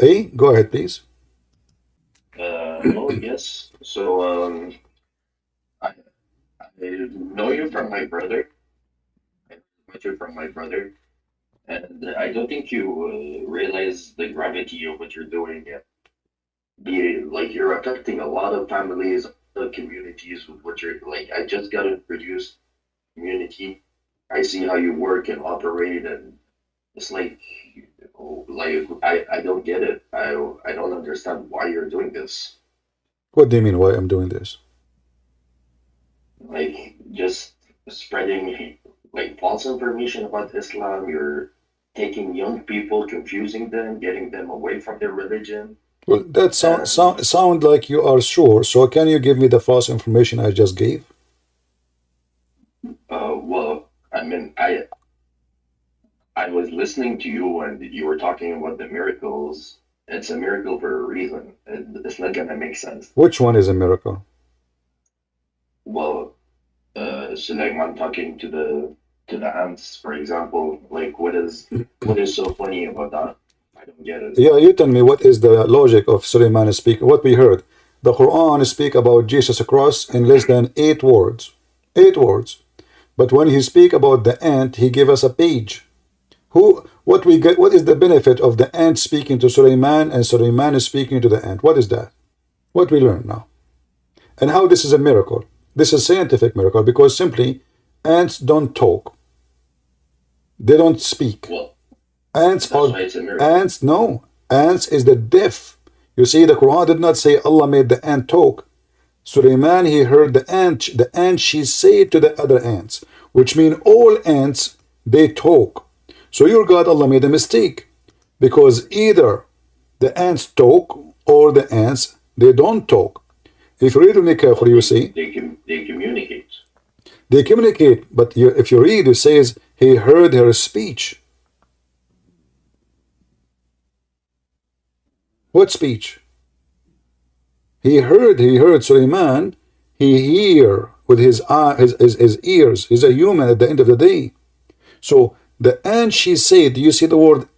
A, go ahead, please. Hello, yes. So, I, I know you from my brother. I met you from my brother, and I don't think you realize the gravity of what you're doing. Like you're affecting a lot of families, communities with what you're like. I just got introduced community. I see how you work and operate, and it's like I don't get it. I don't understand why you're doing this. What do you mean why I'm doing this? Like just spreading like false information about Islam. You're taking young people, confusing them, getting them away from their religion. Well, that And sound like you are sure. So can you give me the false information I just gave? well, I mean, I was listening to you and you were talking about the miracles. It's a miracle for a reason. It's not gonna make sense. Which one is a miracle? Well, Suleiman talking to the ants, for example. Like, what is so funny about that? I don't get it. Yeah, you tell me what is the logic of Suleiman speaking. What we heard, the Quran speak about Jesus cross in less than 8 words, 8 words. But when he speak about the ant, he give us a page. Who? What we get? What is the benefit of the ant speaking to Suleiman and Suleiman is speaking to the ant? What is that? What we learn now, and how this is a miracle. This is scientific miracle because simply ants don't talk. They don't speak. Well, Ants that's are why it's a miracle. ants. No, ants is the deaf. You see, the Quran did not say Allah made the ant talk. Suleiman he heard the ant. The ant she said to the other ants, which mean all ants they talk. So your God Allah made a mistake because either the ants talk or the ants they don't talk. If you read really Well, carefully, you see they communicate. they communicate. But if you read, it says he heard her speech. What speech? He heard Suleiman, he hear with his eye, his ears. He's a human at the end of the day. So the and she said, do you see the word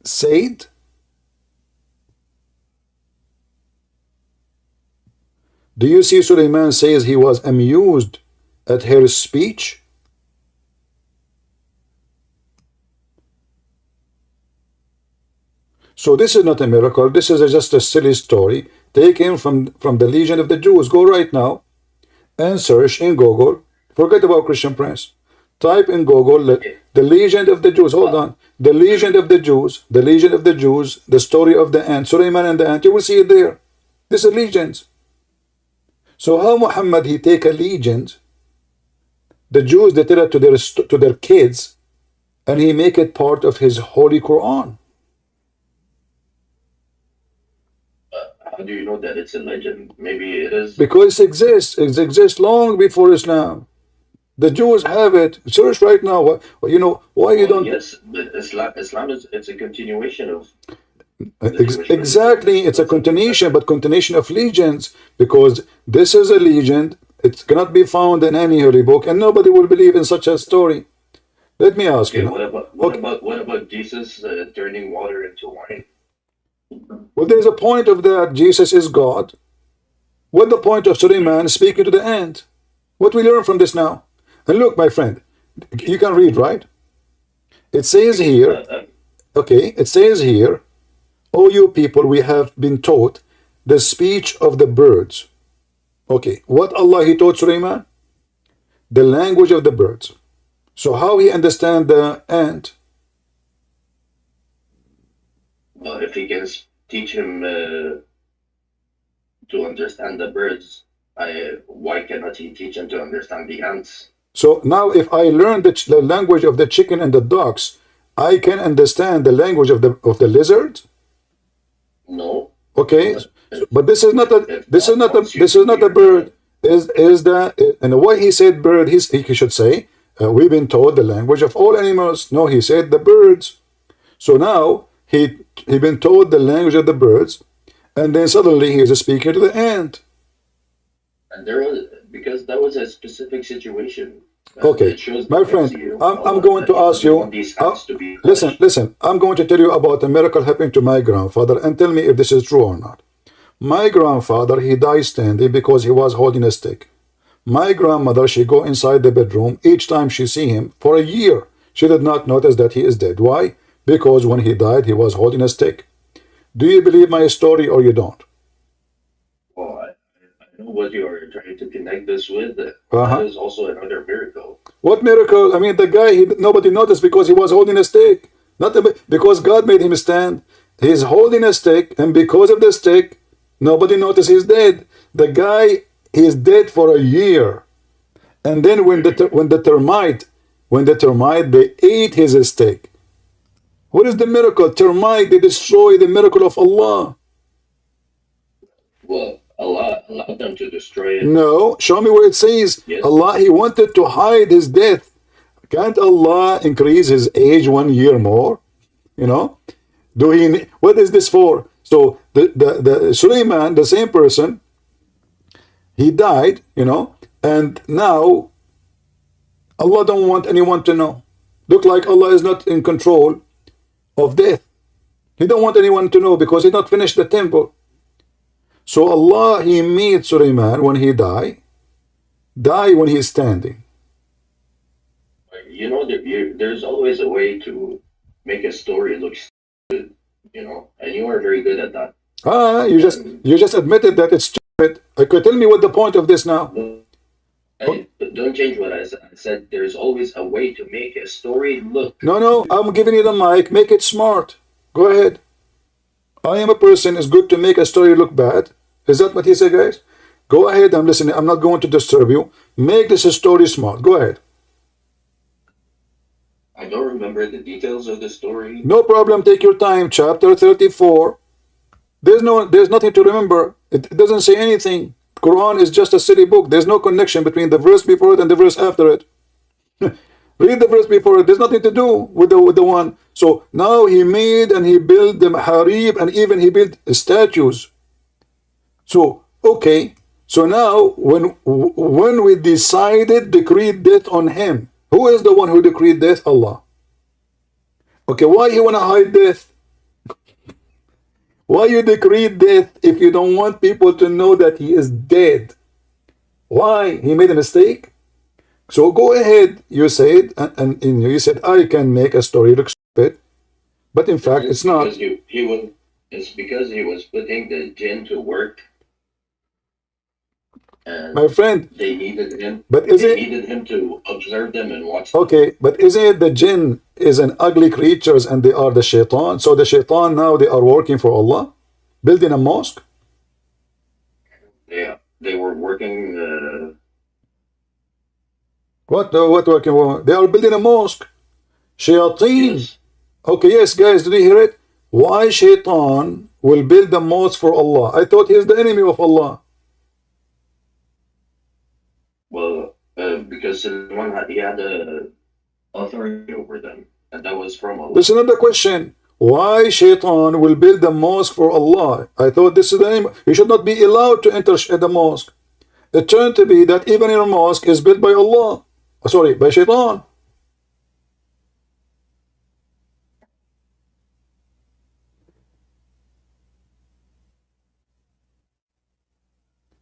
said? Do you see Suleiman says he was amused at her speech? So this is not a miracle. This is just a silly story taken from the Legion of the Jews. Go right now and search in Google. Forget about Christian Prince. Type in Google Yeah. the Legion of the Jews. Hold Well, on. The Legion of the Jews. The Legion of the Jews. The story of the ant. Suleiman and the ant. You will see it there. This is legions. So how Muhammad he take a legend? The Jews they tell it to their kids, and he make it part of his holy Quran. how do you know that it's a legend? Maybe it is. Because it exists. It exists long before Islam. The Jews have it. Search right now. You know why you Well, don't? yes, but Islam is it's a continuation of the Jewish religion. Exactly, it's a That's something that continuation, but continuation of legions, because this is a legend. It cannot be found in any holy book, and nobody will believe in such a story. Let me ask you okay. now. Okay, What about Jesus turning water into wine? well, there's a point of that. Jesus is God. What the point of Suleiman speaking to the ant? What we learn from this now? And look, my friend, you can read, right? It says here, Uh, okay, it says here, O you people, we have been taught the speech of the birds. Okay, what Allah he taught Suleiman? The language of the birds. So how he understand the ant? well, if he can teach him to understand the birds, why cannot he teach him to understand the ants? So now if I learn the language of the chicken and the ducks, I can understand the language of the lizard. No, Okay, but but this is not a if God wants you this to is not a hear bird. Is the and why he said bird? He should say we've been taught the language of all animals. No, he said the birds. So now he been told the language of the birds, and then suddenly he is speaking to the ant. and there was because that was a specific situation. Okay, It shows my that friend, you, I'm going that to He ask doesn't want you, these hands to be listen, punished. listen, I'm going to tell you about a miracle happening to my grandfather and tell me if this is true or not. My grandfather, he died standing because he was holding a stick. My grandmother, she go inside the bedroom. Each time she see him, for a year, she did not notice that he is dead. Why? Because when he died, he was holding a stick. Do you believe my story or you don't? Well, I know what you are trying to connect this with. That Uh-huh. is also another miracle. What miracle? I mean, the guy, nobody noticed because he was holding a stick. Not because God made him stand. He's holding a stick, and because of the stick, nobody noticed he's dead. The guy is dead for a year. And then when the termite they ate his steak. What is the miracle? Termite, they destroy the miracle of Allah. Well, Allah allowed them to destroy it. No, show me where it says Yes. Allah, he wanted to hide his death. Can't Allah increase his age 1 year more? You know? What is this for? So the Suleiman, the same person, he died, and now Allah don't want anyone to know. Look like Allah is not in control of death. He don't want anyone to know because he not finished the temple. So Allah, he made Suleiman when he die when he's standing. You know, there's always a way to make a story look stupid, and you are very good at that. You just admitted that it's stupid. Okay, tell me what the point of this now. Don't change what I said. I said there's always a way to make a story look. No, I'm giving you the mic. Make it smart. Go ahead. I am a person. It's good to make a story look bad. Is that what he said, guys? Go ahead. I'm listening. I'm not going to disturb you. Make this a story smart. Go ahead. I don't remember the details of the story. No problem. Take your time. Chapter 34. There's nothing to remember. It doesn't say anything. Quran is just a silly book. There's no connection between the verse before it and the verse after it. Read the verse before it. There's nothing to do with the one. So now he made and he built the harib and even he built statues. So okay. So now when we decided decreed death on him, who is the one who decreed death? Allah. Okay, why you want to hide death? Why you decree death if you don't want people to know that he is dead? Why? He made a mistake? So go ahead, you said, and you said, I can make a story look stupid, but in fact it's not. It's because he was putting the jinn to work. And my friend, they needed him. But needed him to observe them and watch them. Okay, but isn't it the jinn is an ugly creatures and they are the shaitan? So the shaitan now they are working for Allah, building a mosque. Yeah, they were working. What working? They are building a mosque. Shayateen. Yes. Okay, yes, guys, did you hear it? Why shaitan will build a mosque for Allah? I thought he is the enemy of Allah. Well, because he had authority over them, and that was from Allah. There's another question. Why shaitan will build a mosque for Allah? I thought this is the name. You should not be allowed to enter the mosque. It turned to be that even your mosque is built by Allah. Sorry, by shaitan.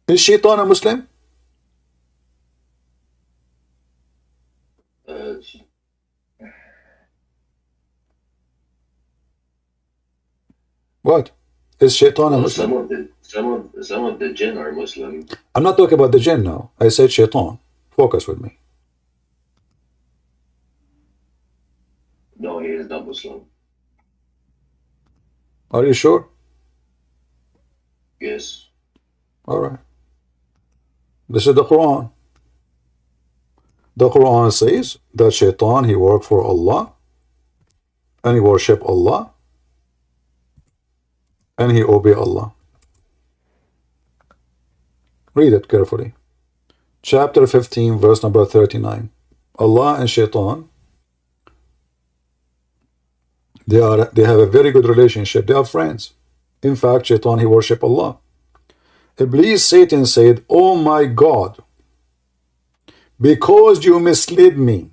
Is shaitan a Muslim? What? Is shaitan a Muslim? Some of the jinn are Muslim. I'm not talking about the jinn now. I said shaitan. Focus with me. No, he is not Muslim. Are you sure? Yes. All right. This is the Quran. The Quran says that shaitan, he worked for Allah and he worship Allah and he obey Allah. Read it carefully. Chapter 15, verse number 39. Allah and shaitan, they have a very good relationship. They are friends. In fact, shaitan, he worship Allah. Iblis, Satan said, oh my God, because you misled me.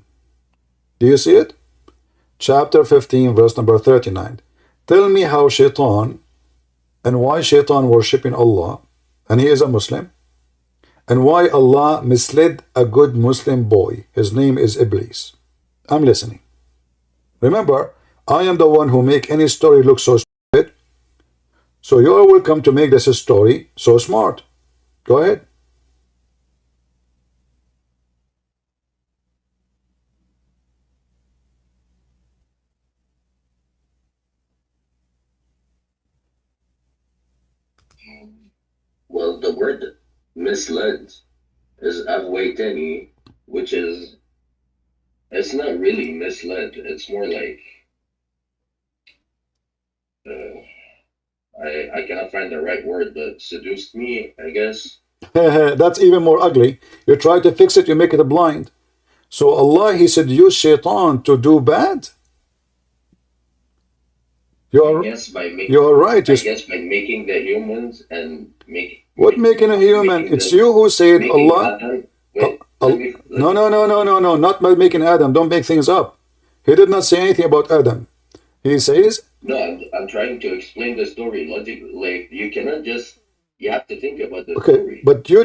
Do you see it? Chapter 15, verse number 39. Tell me how Shaitan and why Shaitan worshipping Allah, and he is a Muslim, and why Allah misled a good Muslim boy. His name is Iblis. I'm listening. Remember, I am the one who make any story look so stupid. So you are welcome to make this story so smart. Go ahead. Well, the word misled is avwaitani, which is, it's not really misled. It's more like, I cannot find the right word, but seduced me, I guess. That's even more ugly. You try to fix it, you make it blind. So Allah, he said, use Shaitan to do bad. You are right. I guess by making the humans and what making a human? It's you who said Allah. No, not by making Adam. Don't make things up. He did not say anything about Adam. He says. No, I'm trying to explain the story logically. Like, you cannot just. You have to think about the story. But you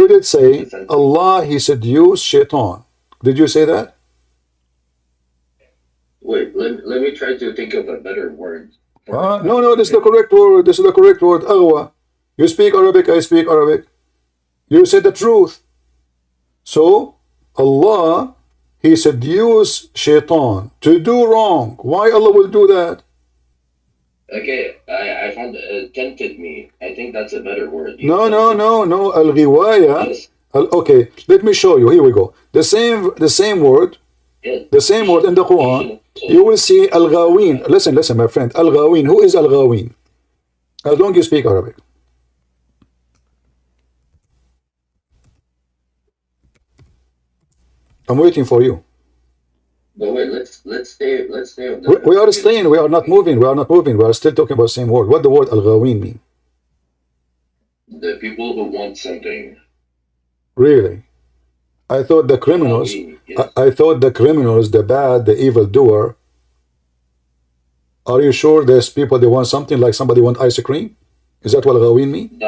did say Allah, he said use Shaitan. Did you say that? Wait, let me try to think of a better word. No, this is the correct word. This is the correct word. Aghwa. You speak Arabic, I speak Arabic. You said the truth. So, Allah, he said use Shaitan to do wrong. Why Allah will do that? Okay, I found tempted me. I think that's a better word. No. Al-Ghiwaya. Yes. Okay, let me show you. Here we go. The same word. Yes. The same word in the Quran. You will see Al-Ghawin. Listen, my friend. Al-Ghawin. Who is Al-Ghawin? As long as you speak Arabic. I'm waiting for you. But wait, let's stay. We are staying. We are not moving. We are still talking about the same word. What the word Al-Ghawin mean? The people who want something. Really? I thought the criminals. Yes. I thought the criminals, the bad, the evil doer. Are you sure there's people they want something, like somebody want ice cream? Is that what Ghawin mean?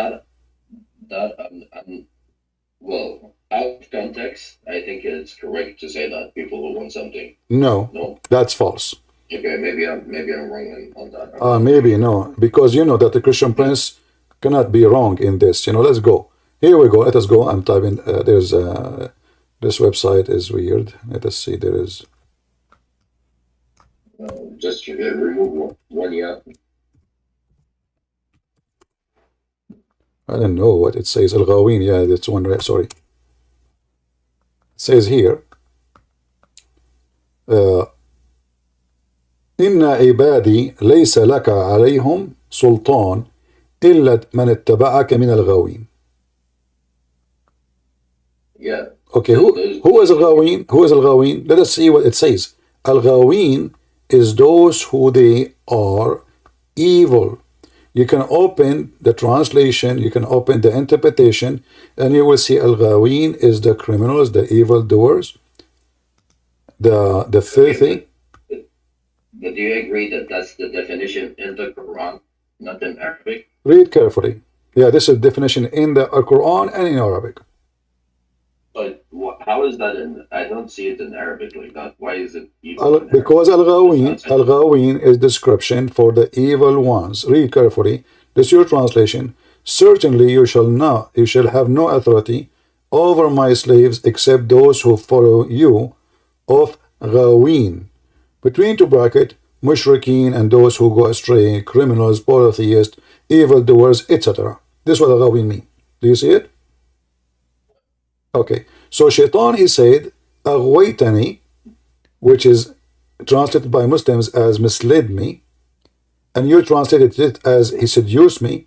Well, out of context, I think it's correct to say that people who want something. No, that's false. Okay, maybe I'm wrong on that. Maybe no, because you know that the Christian Prince cannot be wrong in this. Let's go. Here we go. Let us go. I'm typing. There's this website is weird. Let us see. There is. Just remove one. Yeah. I don't know what it says. Al-Ghawin. Yeah, that's one. Right. Sorry. It says here. إن عبادي ليس لك عليهم سلطان إلا من اتبعك من الغاوين. Yeah. Okay, who is Al-Ghawin? Who is Al-Ghawin? Let us see what it says. Al-Ghawin is those who they are evil. You can open the translation, you can open the interpretation, and you will see Al-Ghawin is the criminals, the evil doers, the filthy. But do you agree that that's the definition in the Quran, not in Arabic? Read carefully. Yeah, this is definition in the Quran and in Arabic. But how is that in? I don't see it in Arabic like that. Why is it evil? Because Al-Ghawin is description for the evil ones. Read carefully. This is your translation. Certainly you shall have no authority over my slaves except those who follow you of Ghawin. Between two brackets, mushrikeen and those who go astray, criminals, polytheists, evildoers, etc. This is what Ghawin mean. Do you see it? Okay. So Shaitan, he said, Aghwaytani, which is translated by Muslims as misled me, and you translated it as he seduced me.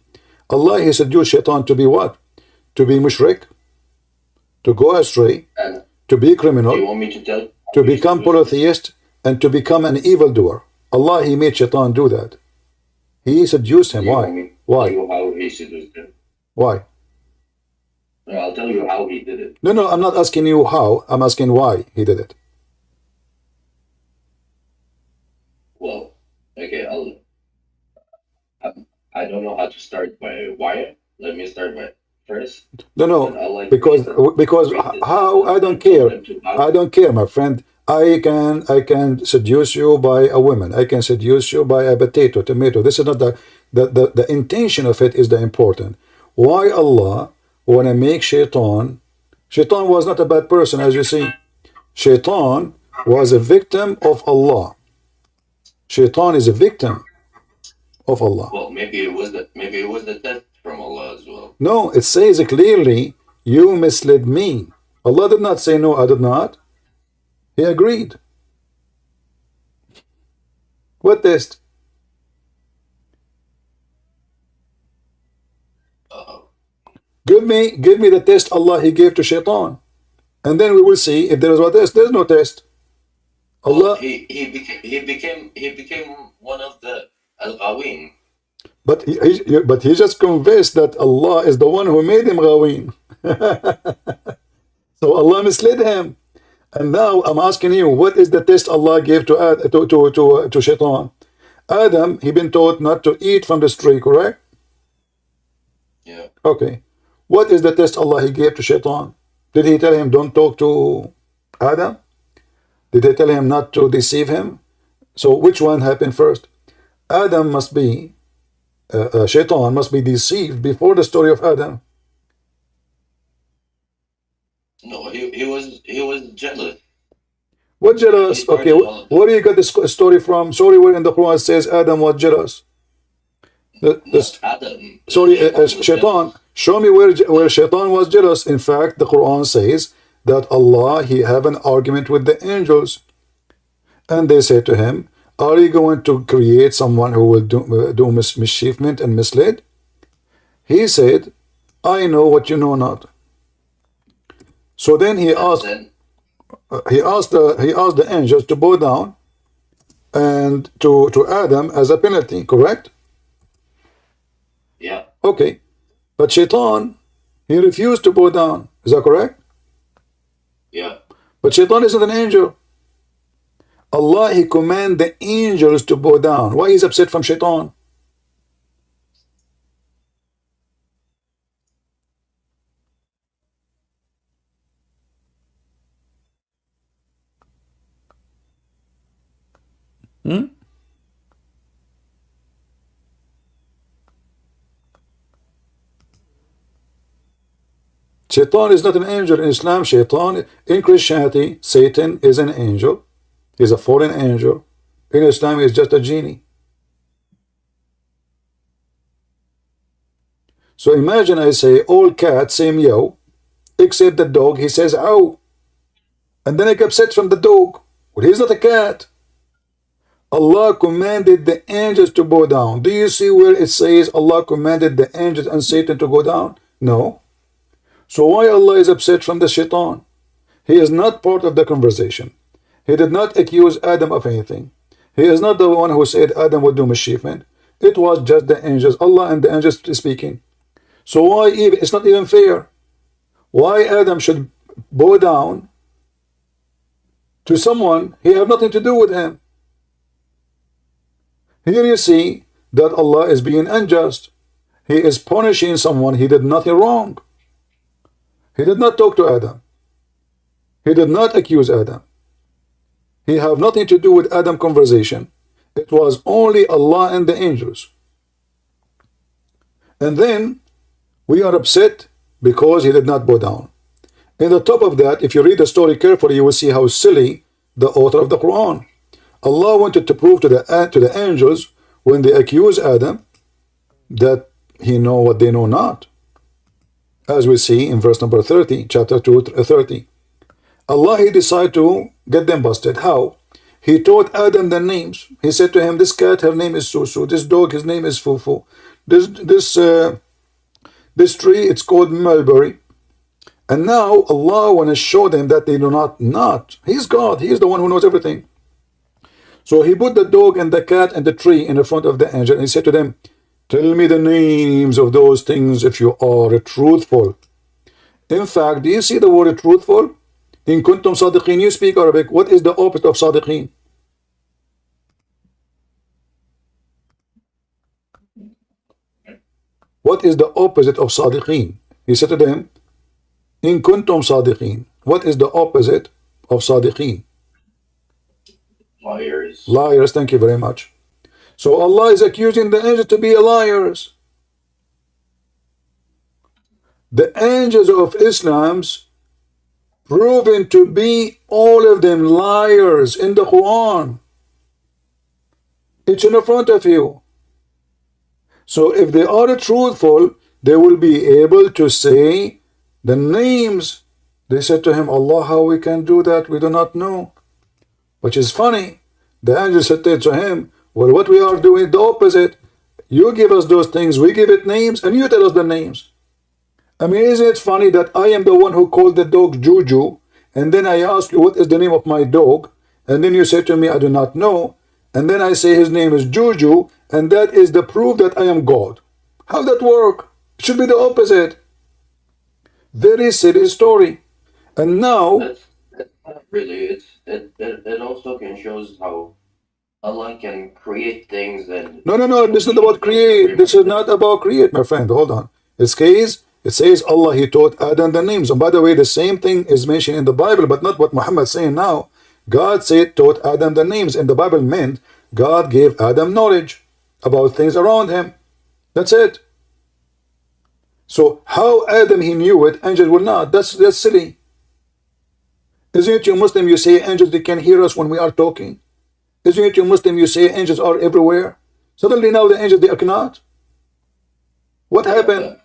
Allah, he seduced Shaitan to be what? To be mushrik, to go astray, to be criminal, you want me to tell? To become polytheist, and to become an evildoer. Allah, he made Shaitan do that. He seduced him. Why? Why? How he seduced him? Why? I'll tell you how he did it. No, no, I'm not asking you how. I'm asking why he did it. Well, okay, I don't know how to start by why. Let me start by first. No, And no, I'll like because read this how I don't and tell care. them to I don't care, my friend. I can seduce you by a woman. I can seduce you by a potato, tomato. This is not the intention of it is the important. Why Allah wanna make Shaitan? Shaitan was not a bad person, as you see. Shaitan was a victim of Allah. Shaitan is a victim of Allah. Well, maybe it was the test from Allah as well. No, it says clearly, you misled me. Allah did not say no, I did not. He agreed. What test? Give me the test Allah He gave to Shaitan, and then we will see if there is a test. There is no test. Allah. Well, he became one of the al-Ghawin. But he just confessed that Allah is the one who made him Ghawin. So Allah misled him. And now I'm asking you, what is the test Allah gave to Shaitan? Adam, he been taught not to eat from this tree, correct? Yeah. Okay. What is the test Allah He gave to Shaitan? Did He tell him don't talk to Adam? Did He tell him not to deceive him? So which one happened first? Adam must be, Shaitan must be deceived before the story of Adam. No, he was jealous. What jealous? Okay, where do you get this story from? Sorry, where in the Quran it says Adam was jealous? Adam. Sorry, Shaitan. Show me where Shaitan was jealous. In fact, the Quran says that Allah, He have an argument with the angels. And they say to him, are you going to create someone who will do mischievement and mislead? He said, I know what you know not. So then he asked the angels to bow down and to Adam as a penalty, correct? Yeah. Okay. But Shaitan, he refused to bow down. Is that correct? Yeah. But Shaitan isn't an angel. Allah, He command the angels to bow down. Why is upset from Shaitan? Shaitan is not an angel in Islam. Shaitan, in Christianity, Satan is an angel. He's a fallen angel. In Islam, he's just a genie. So imagine I say, all cats say meow, except the dog, he says ow. And then I get upset from the dog. Well, he's not a cat. Allah commanded the angels to bow down. Do you see where it says Allah commanded the angels and Satan to go down? No. So why Allah is upset from the Shaitan? He is not part of the conversation. He did not accuse Adam of anything. He is not the one who said Adam would do mischievement. It was just the angels, Allah and the angels speaking. So why even, it's not even fair. Why Adam should bow down to someone he have nothing to do with him? Here you see that Allah is being unjust. He is punishing someone he did nothing wrong. He did not talk to Adam. He did not accuse Adam. He have nothing to do with Adam conversation. It was only Allah and the angels. And then we are upset because he did not bow down. In the top of that, if you read the story carefully, you will see how silly the author of the Quran. Allah wanted to prove to the angels when they accuse Adam that he know what they know not. As we see in verse number 30, chapter 2, 30. Allah, He decided to get them busted. How? He taught Adam the names. He said to him, this cat, her name is Susu. This dog, his name is Fufu. This tree, it's called mulberry. And now Allah want to show them that they do not. He's God. He is the one who knows everything. So He put the dog and the cat and the tree in the front of the angel. And He said to them, tell me the names of those things if you are truthful. In fact, do you see the word truthful? In kuntum sadiqin, you speak Arabic. What is the opposite of sadiqin? What is the opposite of sadiqin? He said to them, in kuntum sadiqin. What is the opposite of sadiqin? Liars. Liars, thank you very much. So Allah is accusing the angels to be liars. The angels of Islam's proven to be all of them liars in the Quran. It's in front of you. So if they are truthful, they will be able to say the names. They said to him, Allah, how we can do that? We do not know. Which is funny. The angel said to him, well, what we are doing the opposite. You give us those things, we give it names, and you tell us the names. I mean, isn't it funny that I am the one who called the dog Juju, and then I ask you, what is the name of my dog? And then you say to me, I do not know. And then I say his name is Juju, and that is the proof that I am God. How that work? It should be the opposite. Very silly story. And now... That's not really. It also can shows how Allah can create things and... No, this is not about create. This is not about create, my friend. Hold on. It says Allah, He taught Adam the names. And by the way, the same thing is mentioned in the Bible, but not what Muhammad is saying now. God said, taught Adam the names. And the Bible meant God gave Adam knowledge about things around him. That's it. So how Adam, he knew it, angels will not. That's silly. Isn't it you Muslim, you say angels, they can hear us when we are talking? Isn't it you Muslim, you say angels are everywhere? Suddenly now the angels, they cannot. What happened?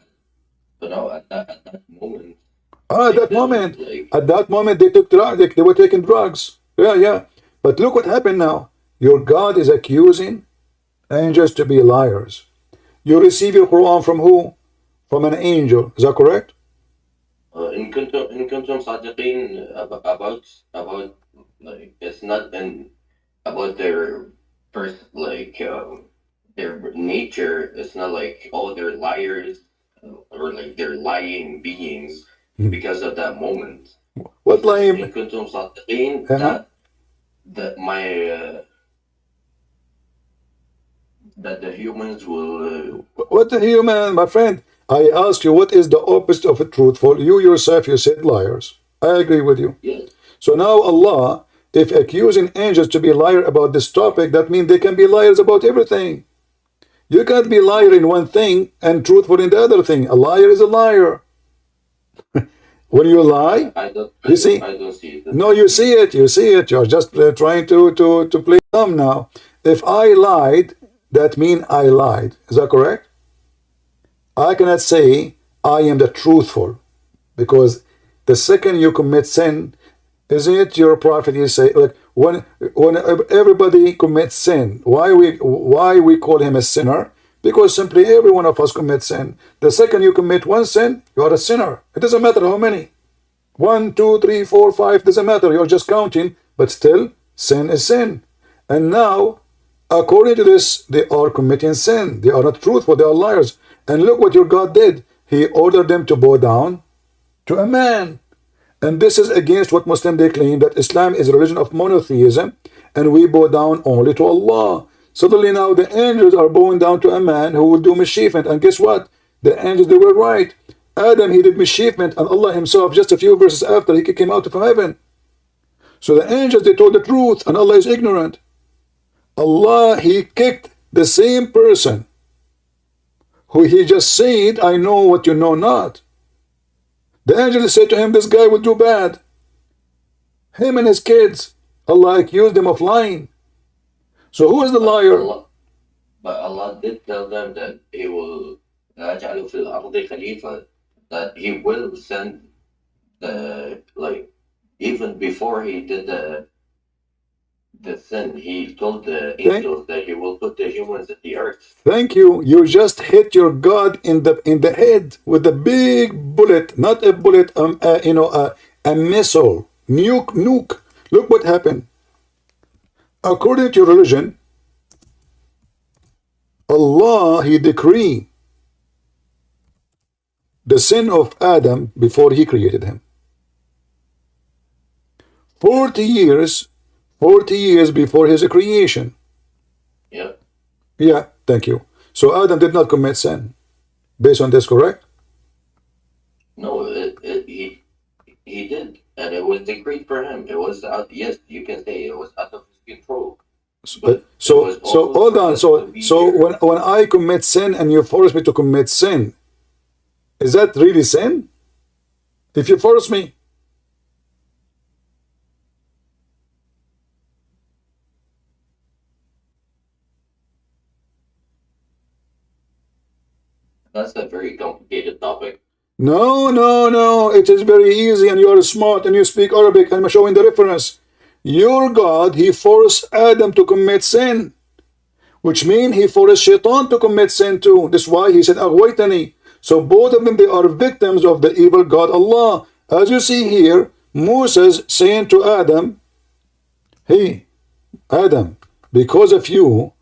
But no, at that moment. At that moment, they took drugs. They were taking drugs. Yeah. But look what happened now. Your God is accusing angels to be liars. You receive your Quran from who? From an angel. Is that correct? In kuntum sadiqin, about like it's not about their first their nature. It's not like, oh, they're liars or like they're lying beings because of that moment. What lying? In kuntum sadiqin, that the humans will... What the human, my friend? I ask you, what is the opposite of truthful? You yourself, you said liars. I agree with you. Yes. So now Allah, if accusing angels to be liar about this topic, that means they can be liars about everything. You can't be liar in one thing and truthful in the other thing. A liar is a liar. When you lie, I don't see it. No, you see it. You're just trying to play dumb now. If I lied, that means I lied. Is that correct? I cannot say I am the truthful, because the second you commit sin, isn't it your prophet? You say, like, when everybody commits sin, why we call him a sinner? Because simply every one of us commits sin. The second you commit one sin, you are a sinner. It doesn't matter how many. 1, 2, 3, 4, 5, doesn't matter. You're just counting, but still, sin is sin. And now, according to this, they are committing sin. They are not truthful. They are liars. And look what your God did. He ordered them to bow down to a man. And this is against what Muslims they claim, that Islam is a religion of monotheism, and we bow down only to Allah. Suddenly now the angels are bowing down to a man who will do mischievement. And guess what? The angels, they were right. Adam, he did mischievement, and Allah himself, just a few verses after, he kicked him out from heaven. So the angels, they told the truth, and Allah is ignorant. Allah, he kicked the same person who he just said, I know what you know not. The angels said to him, this guy will do bad. Him and his kids, Allah accused them of lying. So who is the liar? But Allah did tell them that He will that He will send even before He did the sin, He told the angels that He will put the humans in the earth. Thank you. You just hit your God in the head with a big bullet, not a bullet, a missile, nuke. Look what happened. According to your religion, Allah, He decreed the sin of Adam before he created him. 40 years, 40 years before his creation. Yeah. Yeah, thank you. So Adam did not commit sin. Based on this, correct? No, he did, and it was decreed for him. It was yes, you can say it was out of his control, but it was So also hold for on. us to be So here. when I commit sin and you force me to commit sin, is that really sin? If you force me, That's a very complicated topic. no. It is very easy, and you are smart, and you speak Arabic, and I'm showing the reference. Your God, he forced Adam to commit sin, which means he forced Shaitan to commit sin too. That's why he said, Aghwaytani. So both of them, they are victims of the evil God Allah. As you see here, Moses saying to Adam, hey, Adam, because of you,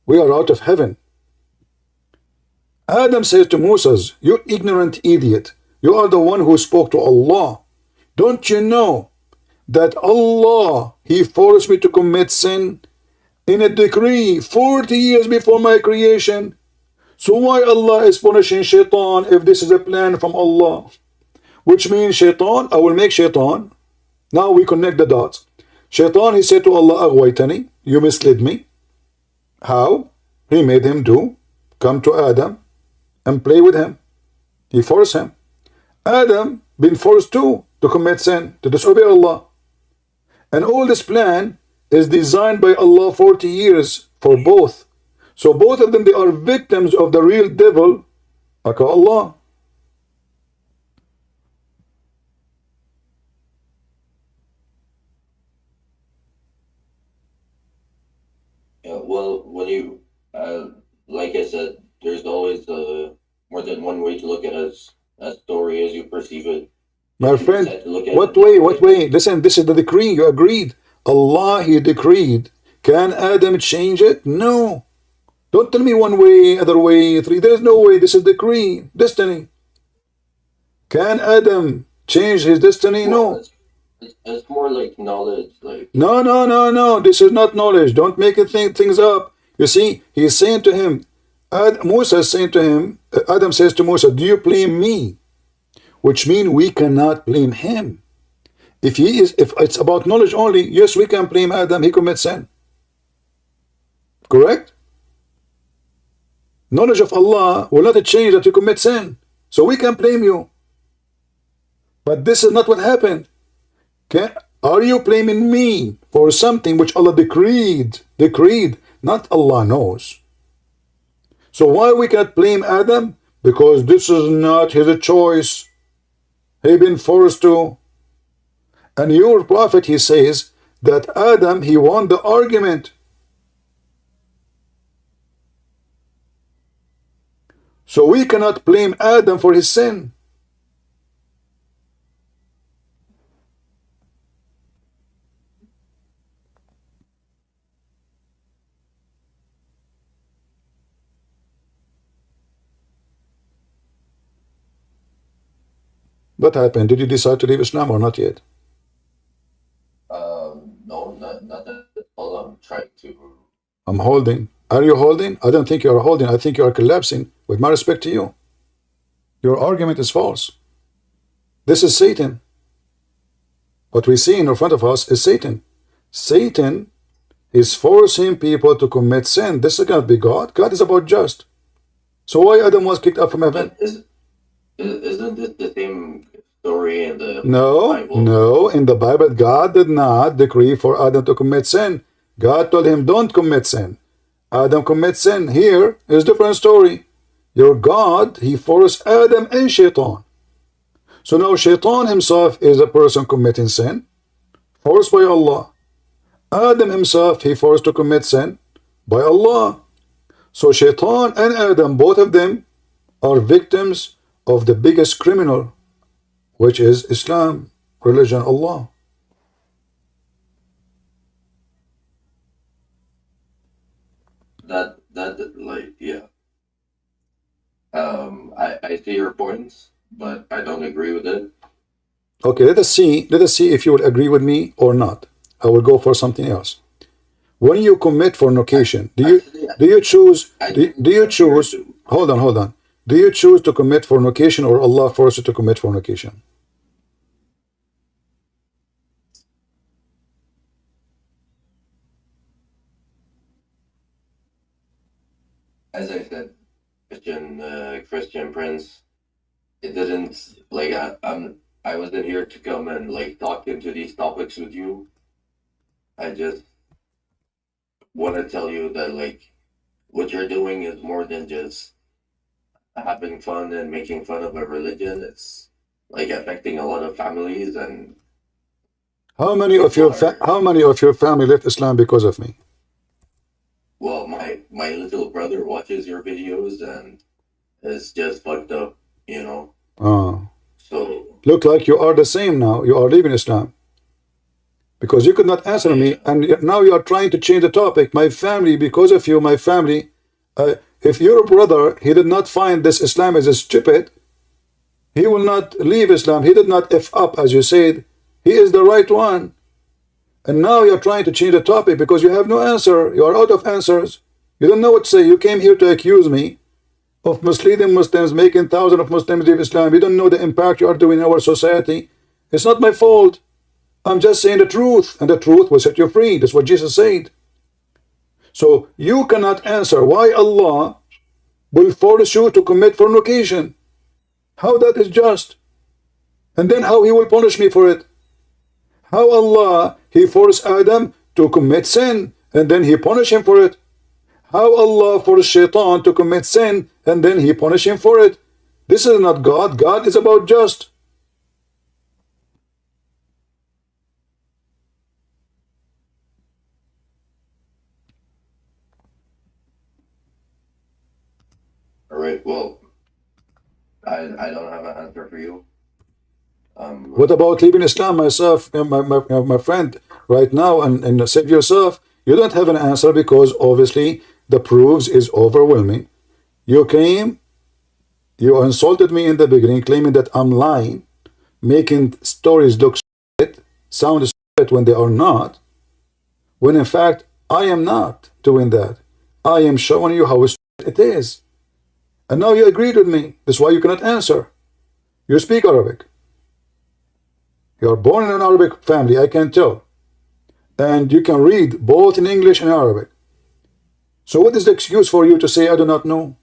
we are out of heaven. Adam says to Moses, you ignorant idiot, you are the one who spoke to Allah. Don't you know that Allah, he forced me to commit sin in a decree 40 years before my creation? So why Allah is punishing Shaitan if this is a plan from Allah? Which means Shaitan, I will make Shaitan. Now we connect the dots. Shaitan, he said to Allah, Aghwaytani, you misled me. How? He made him come to Adam and play with him. He forced him. Adam been forced to commit sin, to disobey Allah. And all this plan is designed by Allah 40 years for both. So both of them, they are victims of the real devil, aka Allah. Yeah, well, when you, like I said, there's always more than one way to look at a story as you perceive it. My If you friend, decide to look at what it way, that what way, way? Listen, this is the decree, you agreed. Allah, he decreed. Can Adam change it? No. Don't tell me one way, other way, three. There is no way. This is decree, destiny. Can Adam change his destiny? well, No. it's more like knowledge, like No. This is not knowledge. Don't make it things up. You see, he's saying to him, Musa is saying to him, Adam says to Musa, do you blame me? Which means we cannot blame him. If it's about knowledge only, yes, we can blame Adam. He commits sin. Correct? Knowledge of Allah will not change that you commit sin. So we can blame you. But this is not what happened. Are you blaming me for something which Allah decreed? Not Allah knows. So why we cannot blame Adam? Because this is not his choice. He been forced to. And your prophet, he says that Adam, he won the argument. So we cannot blame Adam for his sin. What happened? Did you decide to leave Islam or not yet? no, not at all. I'm trying to. I'm holding. Are you holding? I don't think you are holding. I think you are collapsing. With my respect to you, your argument is false. This is Satan. What we see in front of us is Satan. Satan is forcing people to commit sin. This is going to be God. God is about just. So why Adam was kicked out from heaven? Isn't this the same story in the Bible? No. In the Bible, God did not decree for Adam to commit sin. God told him, don't commit sin. Adam commits sin. Here is a different story. Your God, he forced Adam and Shaitan. So now Shaitan himself is a person committing sin, forced by Allah. Adam himself, he forced to commit sin by Allah. So Shaitan and Adam, both of them, are victims of the biggest criminal, which is Islam, religion, Allah. That like yeah. I see your points, but I don't agree with it. Okay, let us see. Let us see if you will agree with me or not. I will go for something else. When you commit fornication, Actually, do you choose I do you prefer choose? to. Hold on. Do you choose to commit fornication or Allah forced you to commit fornication? As I said, Christian Prince. It didn't like I wasn't here to come and like talk into these topics with you. I just want to tell you that like what you're doing is more than just having fun and making fun of a religion. It's like affecting a lot of families and people are. How many of your family left Islam because of me? Well, my little brother watches your videos and it's just fucked up, you know. Uh, So Look like you are the same now. You are leaving Islam because you could not answer I me, and now you are trying to change the topic. My family, because of you, my family. If your brother he did not find this Islam as a stupid, he will not leave Islam. He did not f up as you said. He is the right one. And now you're trying to change the topic because you have no answer. You are out of answers. You don't know what to say. You came here to accuse me of misleading Muslims, making thousands of Muslims leave Islam. You don't know the impact you are doing in our society. It's not my fault. I'm just saying the truth, and the truth will set you free. That's what Jesus said. So you cannot answer why Allah will force you to commit fornication. How that is just? And then how he will punish me for it? How Allah, he forced Adam to commit sin, and then he punished him for it. How Allah forced Shaitan to commit sin, and then he punished him for it. This is not God. God is about just. all right. Well, I don't have an answer for you. What about leaving Islam, myself, my friend, right now, and save yourself? You don't have an answer because obviously the proofs is overwhelming. You came, you insulted me in the beginning, claiming that I'm lying, making stories look shit, sound shit when they are not, when in fact I am not doing that. I am showing you how stupid it is. And now you agreed with me. That's why you cannot answer. You speak Arabic. You are born in an Arabic family, I can tell. And you can read both in English and Arabic. So what is the excuse for you to say I do not know?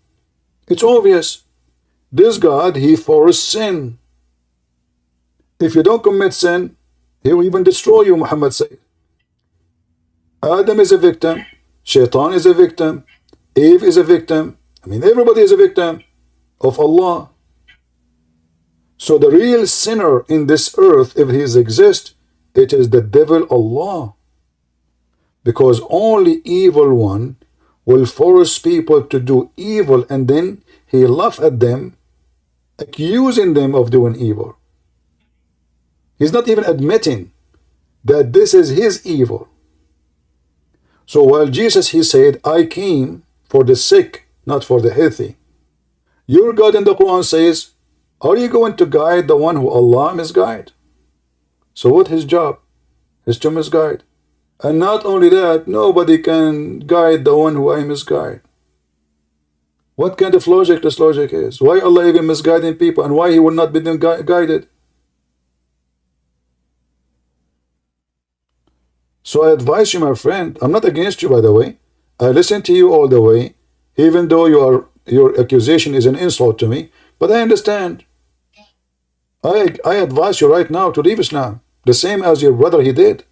It's obvious. This God, he forced sin. If you don't commit sin, he will even destroy you, Muhammad said. Adam is a victim. Shaitan is a victim. Eve is a victim. I mean, everybody is a victim of Allah. So the real sinner in this earth, if he exists, it is the devil Allah. Because only evil one will force people to do evil, and then he laughs at them, accusing them of doing evil. He's not even admitting that this is his evil. So while Jesus, he said, I came for the sick, not for the healthy. Your God in the Quran says, are you going to guide the one who Allah misguide? So what his job? Is to misguide. And not only that, nobody can guide the one who I misguide. What kind of logic this logic is? Why Allah even misguiding people, and why he will not be them guided? So I advise you, my friend, I'm not against you, by the way. I listen to you all the way, even though your accusation is an insult to me, but I understand. I advise you right now to leave Islam, the same as your brother he did.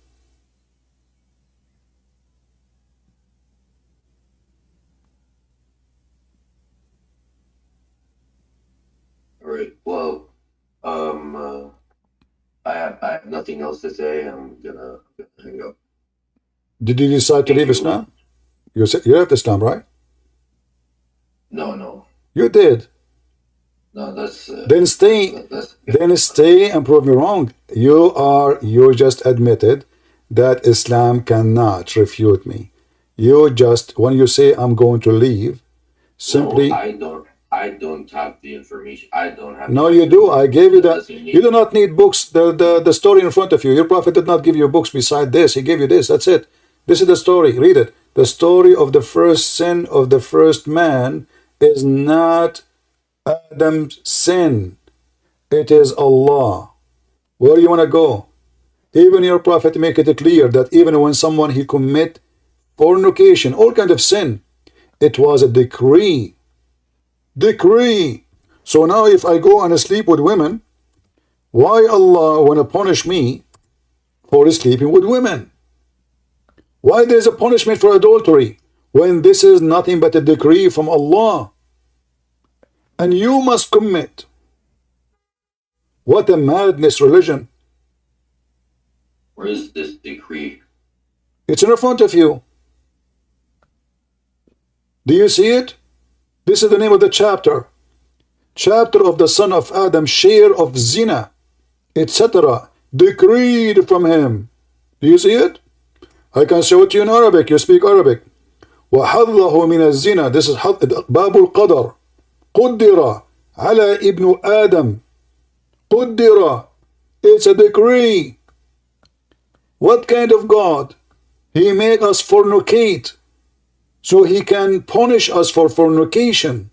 All right. Well, I have nothing else to say. I'm gonna hang up. Did you decide to Thank leave you. Islam? You left Islam, right? No, no, You did. no. That's Then stay. that's Then stay and prove me wrong. You just admitted that Islam cannot refute me. You just, when you say I'm going to leave, no. simply, I don't have the information. I don't have. No, you do. I gave you that. Doesn't You do mean not need books. The story in front of you. Your prophet did not give you books beside this. He gave you this. That's it. This is the story. Read it. The story of the first sin of the first man is not Adam's sin. It is Allah. Where do you want to go? Even your prophet make it clear that even when someone he commit fornication, all kind of sin, it was a decree. Decree. So now if I go and sleep with women, why Allah want to punish me for sleeping with women? Why there's a punishment for adultery when this is nothing but a decree from Allah? And you must commit. What a madness religion. where is this decree? It's in front of you. Do you see it? This is the name of the chapter. Chapter of the son of Adam, share of zina, etc. Decreed from him. Do you see it? I can show it to you in Arabic. You speak Arabic. وَحَظَّهُ مِنَ الزِّنَا. This is باب القدر. قدر على ابن آدم. قدر. It's a decree. What kind of God? He make us fornicate, so he can punish us for fornication.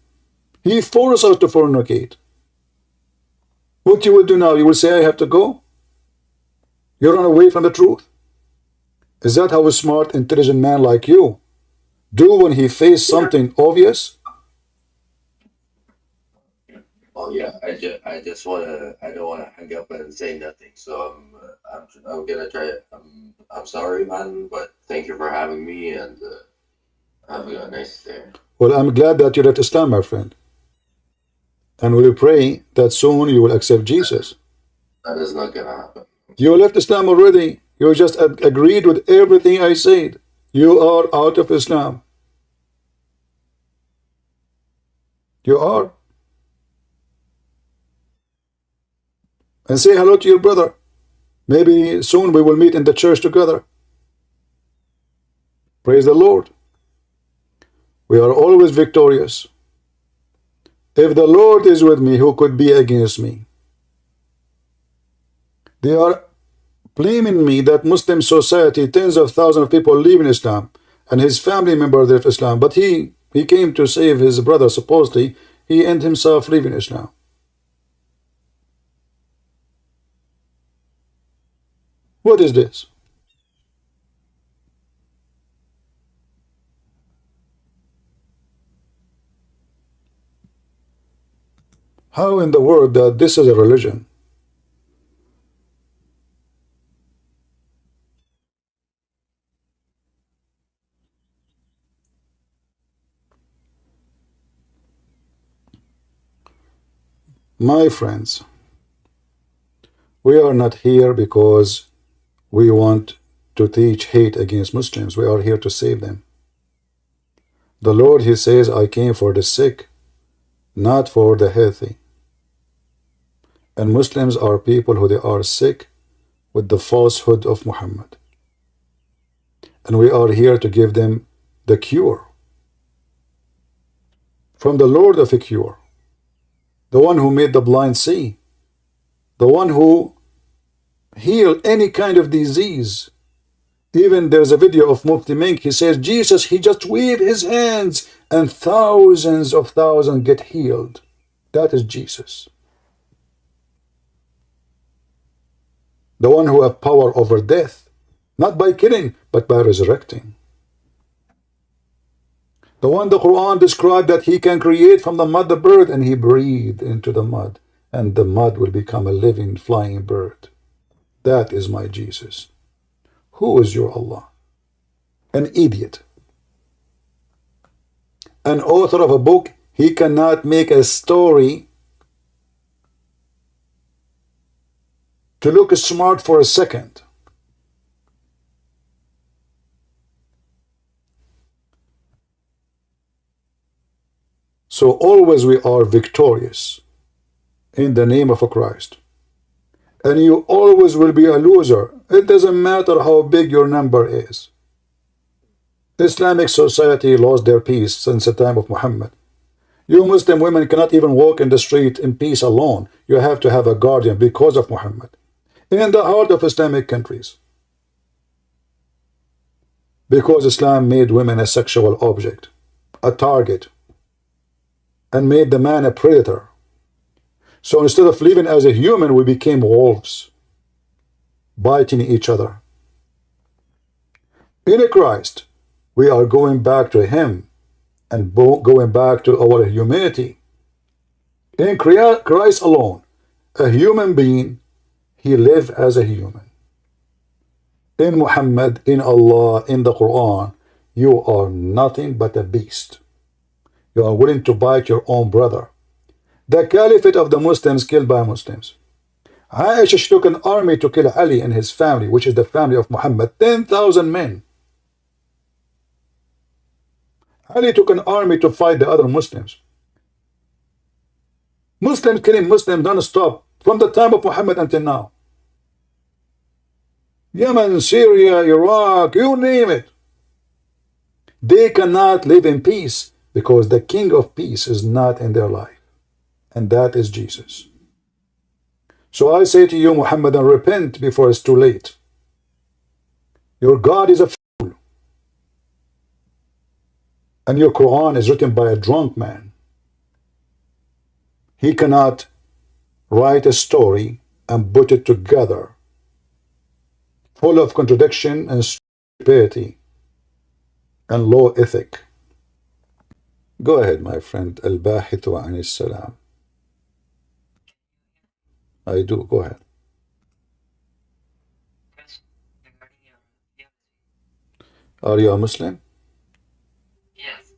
He forced us to fornicate. What you will do now? You will say, I have to go? You run away from the truth? Is that how a smart, intelligent man like you do when he faces something obvious? Oh yeah, I just wanna. I don't wanna hang up and say nothing. So I'm gonna try it. I'm sorry, man, but thank you for having me, and have a nice day. Well, I'm glad that you left Islam, my friend. And we pray that soon you will accept Jesus. That is not gonna happen. You left Islam already. You just agreed with everything I said. You are out of Islam. You are. And say hello to your brother. Maybe soon we will meet in the church together. Praise the Lord. We are always victorious. If the Lord is with me, who could be against me? They are blaming me that Muslim society, tens of thousands of people leave in Islam, and his family member left Islam. But he came to save his brother, supposedly. He ended himself leaving Islam. What is this? How in the world that this is a religion? My friends, we are not here because we want to teach hate against Muslims. We are here to save them. The Lord, he says, I came for the sick, not for the healthy. And Muslims are people who they are sick with the falsehood of Muhammad. And we are here to give them the cure from the Lord of a cure, the one who made the blind see, the one who healed any kind of disease. Even there's a video of Mufti Menk. He says, Jesus, he just waved his hands and thousands of thousands get healed. That is Jesus. The one who has power over death, not by killing, but by resurrecting. The one the Quran described that he can create from the mud the bird, and he breathed into the mud, and the mud will become a living flying bird. That is my Jesus. Who is your Allah? An idiot. An author of a book, he cannot make a story to look smart for a second. So always we are victorious in the name of Christ. And you always will be a loser. It doesn't matter how big your number is. Islamic society lost their peace since the time of Muhammad. You Muslim women cannot even walk in the street in peace alone. You have to have a guardian because of Muhammad. In the heart of Islamic countries. Because Islam made women a sexual object, a target, and made the man a predator. So instead of living as a human, we became wolves, biting each other. In Christ, we are going back to Him and going back to our humanity. In Christ alone, a human being, he lived as a human. In Muhammad, in Allah, in the Quran, you are nothing but a beast. You are willing to bite your own brother. The caliphate of the Muslims killed by Muslims. Aisha took an army to kill Ali and his family, which is the family of Muhammad, 10,000 men. Ali took an army to fight the other Muslims. Muslims killing Muslims non-stop from the time of Muhammad until now. Yemen, Syria, Iraq, you name it. They cannot live in peace because the King of Peace is not in their life. And that is Jesus. So I say to you, Muhammad, repent before it's too late. Your God is a fool. And your Quran is written by a drunk man. He cannot write a story and put it together, full of contradiction and stupidity and low ethic. Go ahead, my friend. Al-Bahith wa anis salam. I do. Go ahead. Are you a Muslim? Yes.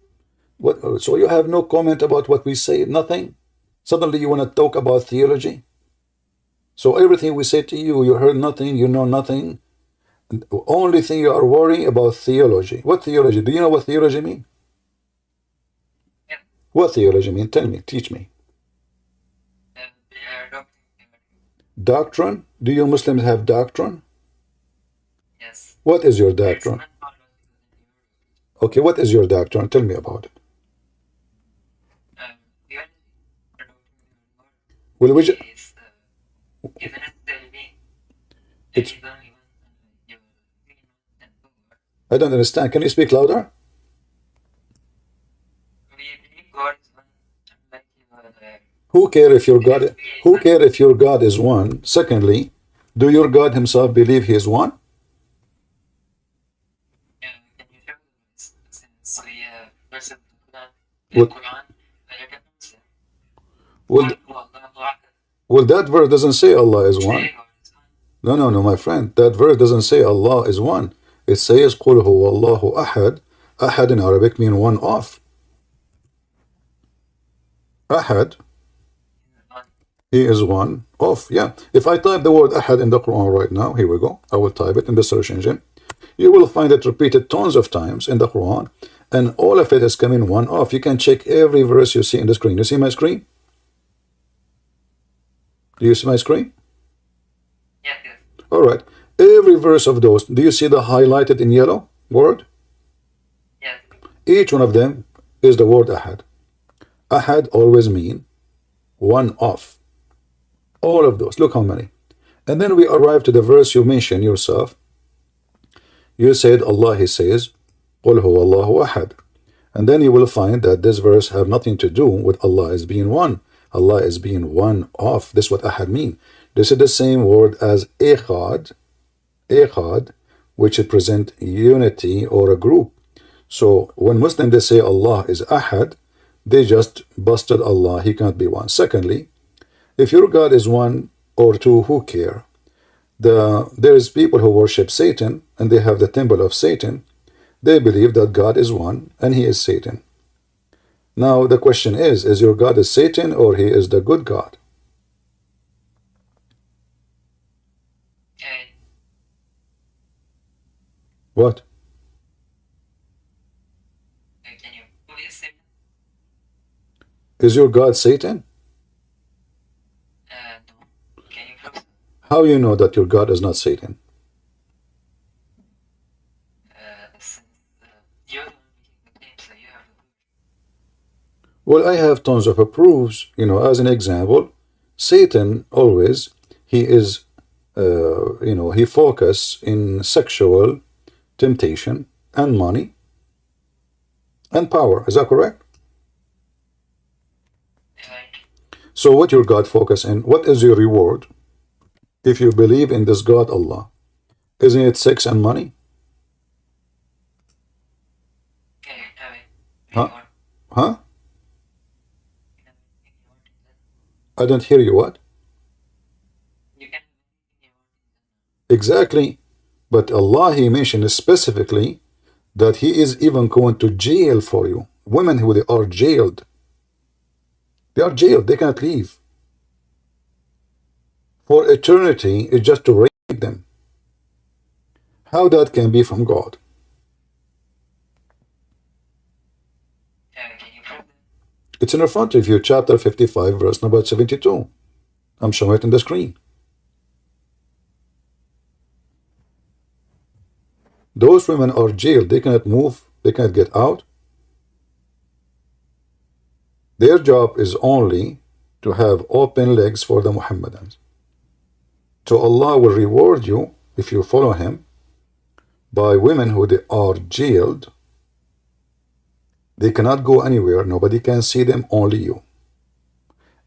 What? So you have no comment about what we say? Nothing? Suddenly you want to talk about theology? So everything we say to you, you heard nothing, you know nothing. The only thing you are worrying about theology. What theology? Do you know what theology means? Yeah. What theology means? Tell me, teach me. Doctrine? Do you Muslims have doctrine? Yes. What is your doctrine? Okay, what is your doctrine? Tell me about it. Well, which it's, I don't understand. Can you speak louder? Who care if your God? Who care if your God is one? Secondly, do your God Himself believe He is one? Well, that verse doesn't say Allah is one. No, my friend. That verse doesn't say Allah is one. It says قُلْ هُوَ اللَّهُ أَحَدٌ. Ahad in Arabic means one of. Ahad. He is one of. Yeah. If I type the word Ahad in the Quran right now, here we go. I will type it in the search engine. You will find it repeated tons of times in the Quran. And all of it is coming one off. You can check every verse you see in the screen. You see my screen? Do you see my screen? Yes. All right. Every verse of those, do you see the highlighted in yellow word? Yes. Each one of them is the word Ahad. Ahad always mean one of. All of those. Look how many. And then we arrive to the verse you mentioned yourself. You said Allah, He says, قُلْ هُوَ اللَّهُ أَحَدٌ. And then you will find that this verse have nothing to do with Allah as being one. Allah is being one of. This is what Ahad mean. This is the same word as Echad, which represent unity or a group. So when Muslims they say Allah is Ahad, they just busted Allah. He can't be one. Secondly, if your God is one or two, who care? There is people who worship Satan and they have the temple of Satan. They believe that God is one and He is Satan. Now the question is your God is Satan or He is the good God? Okay. What? Can you please say? Is your God Satan? No. Can you please? How you know that your God is not Satan? Since you don't make the claims that you have the Well, I have tons of proofs. You know, as an example, Satan always, he is, he focus in sexual temptation and money and power. Is that correct? Right. So what your God focus in? What is your reward if you believe in this God Allah? Isn't it sex and money? Can you have it? Huh? Reward. Huh? You can have anything you want in that. I don't hear you. What? You can have anything you want in that. Exactly. But Allah, He mentioned specifically that He is even going to jail for you. Women who they are jailed. They are jailed. They cannot leave. For eternity, it's just to rape them. How that can be from God? Can you prove that? It's in front of you, chapter 55, verse number 72. I'm showing it on the screen. Those women are jailed. They cannot move. They cannot get out. Their job is only to have open legs for the Muhammadans. So Allah will reward you if you follow Him by women who they are jailed. They cannot go anywhere. Nobody can see them, only you.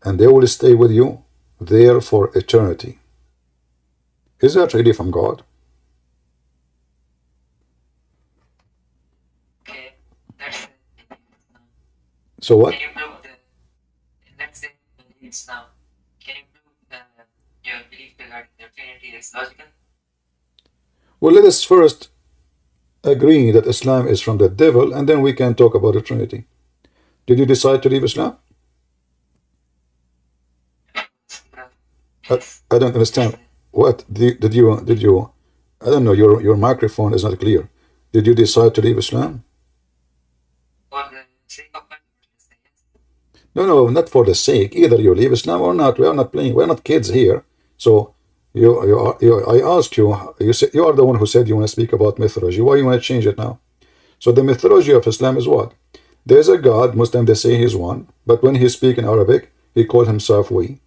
And they will stay with you there for eternity. Is that really from God? Okay, let's say So what? can you prove the let's say beliefs now? Can you prove your belief regarding the Trinity is logical? Well, let us first agree that Islam is from the devil, and then we can talk about the Trinity. Did you decide to leave Islam? I don't understand. What did you? I don't know. Your microphone is not clear. Did you decide to leave Islam? For the sake of yes. No, not for the sake. Either you leave Islam or not. We are not playing. We are not kids here. So I asked you. You said you are the one who said you want to speak about mythology. Why you want to change it now? So the mythology of Islam is what? There's a God. Muslim, they say He's one, but when He speak in Arabic, He called Himself we.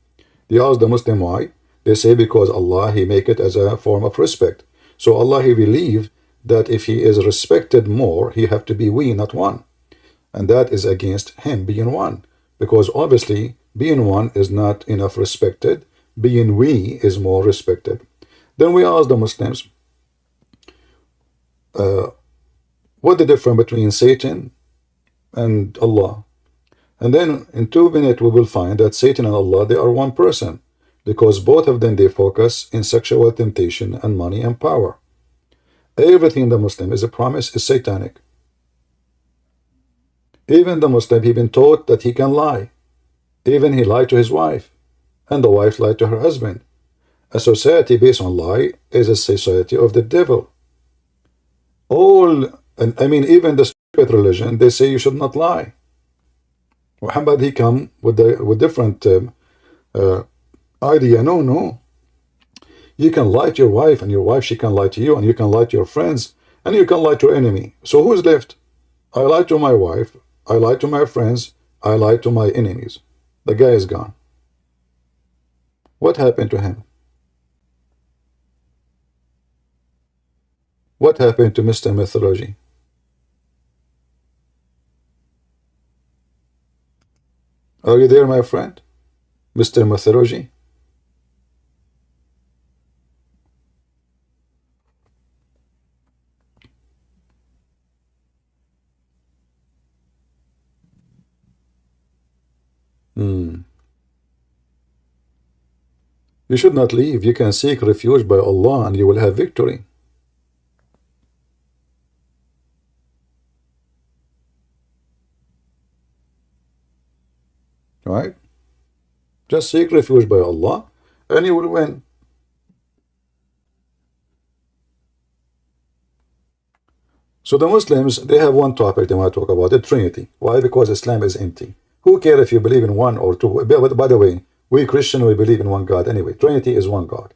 They ask the Muslim why. They say because Allah, He make it as a form of respect. So Allah, He believe that if He is respected more, He have to be we, not one. And that is against Him being one. Because obviously, being one is not enough respected. Being we is more respected. Then we ask the Muslims, what the difference between Satan and Allah? And then in 2 minutes we will find that Satan and Allah, they are one person, because both of them, they focus in sexual temptation and money and power. Everything the Muslim is a promise is satanic. Even the Muslim, he been taught that he can lie. Even he lied to his wife, and the wife lied to her husband. A society based on lie is a society of the devil. I mean, even the stupid religion, they say you should not lie. Muhammad, he come with different idea. No. You can lie to your wife, and your wife, she can lie to you, and you can lie to your friends, and you can lie to your enemy. So who's left? I lied to my wife, I lied to my friends, I lied to my enemies. The guy is gone. What happened to him? What happened to Mr. Mythology? Are you there, my friend? Mr. Mythology? You should not leave. You can seek refuge by Allah and you will have victory. Right? Just seek refuge by Allah and you will win. So the Muslims, they have one topic they want to talk about, the Trinity. Why? Because Islam is empty. Who cares if you believe in one or two? By the way, we Christian, we believe in one God anyway. Trinity is one God.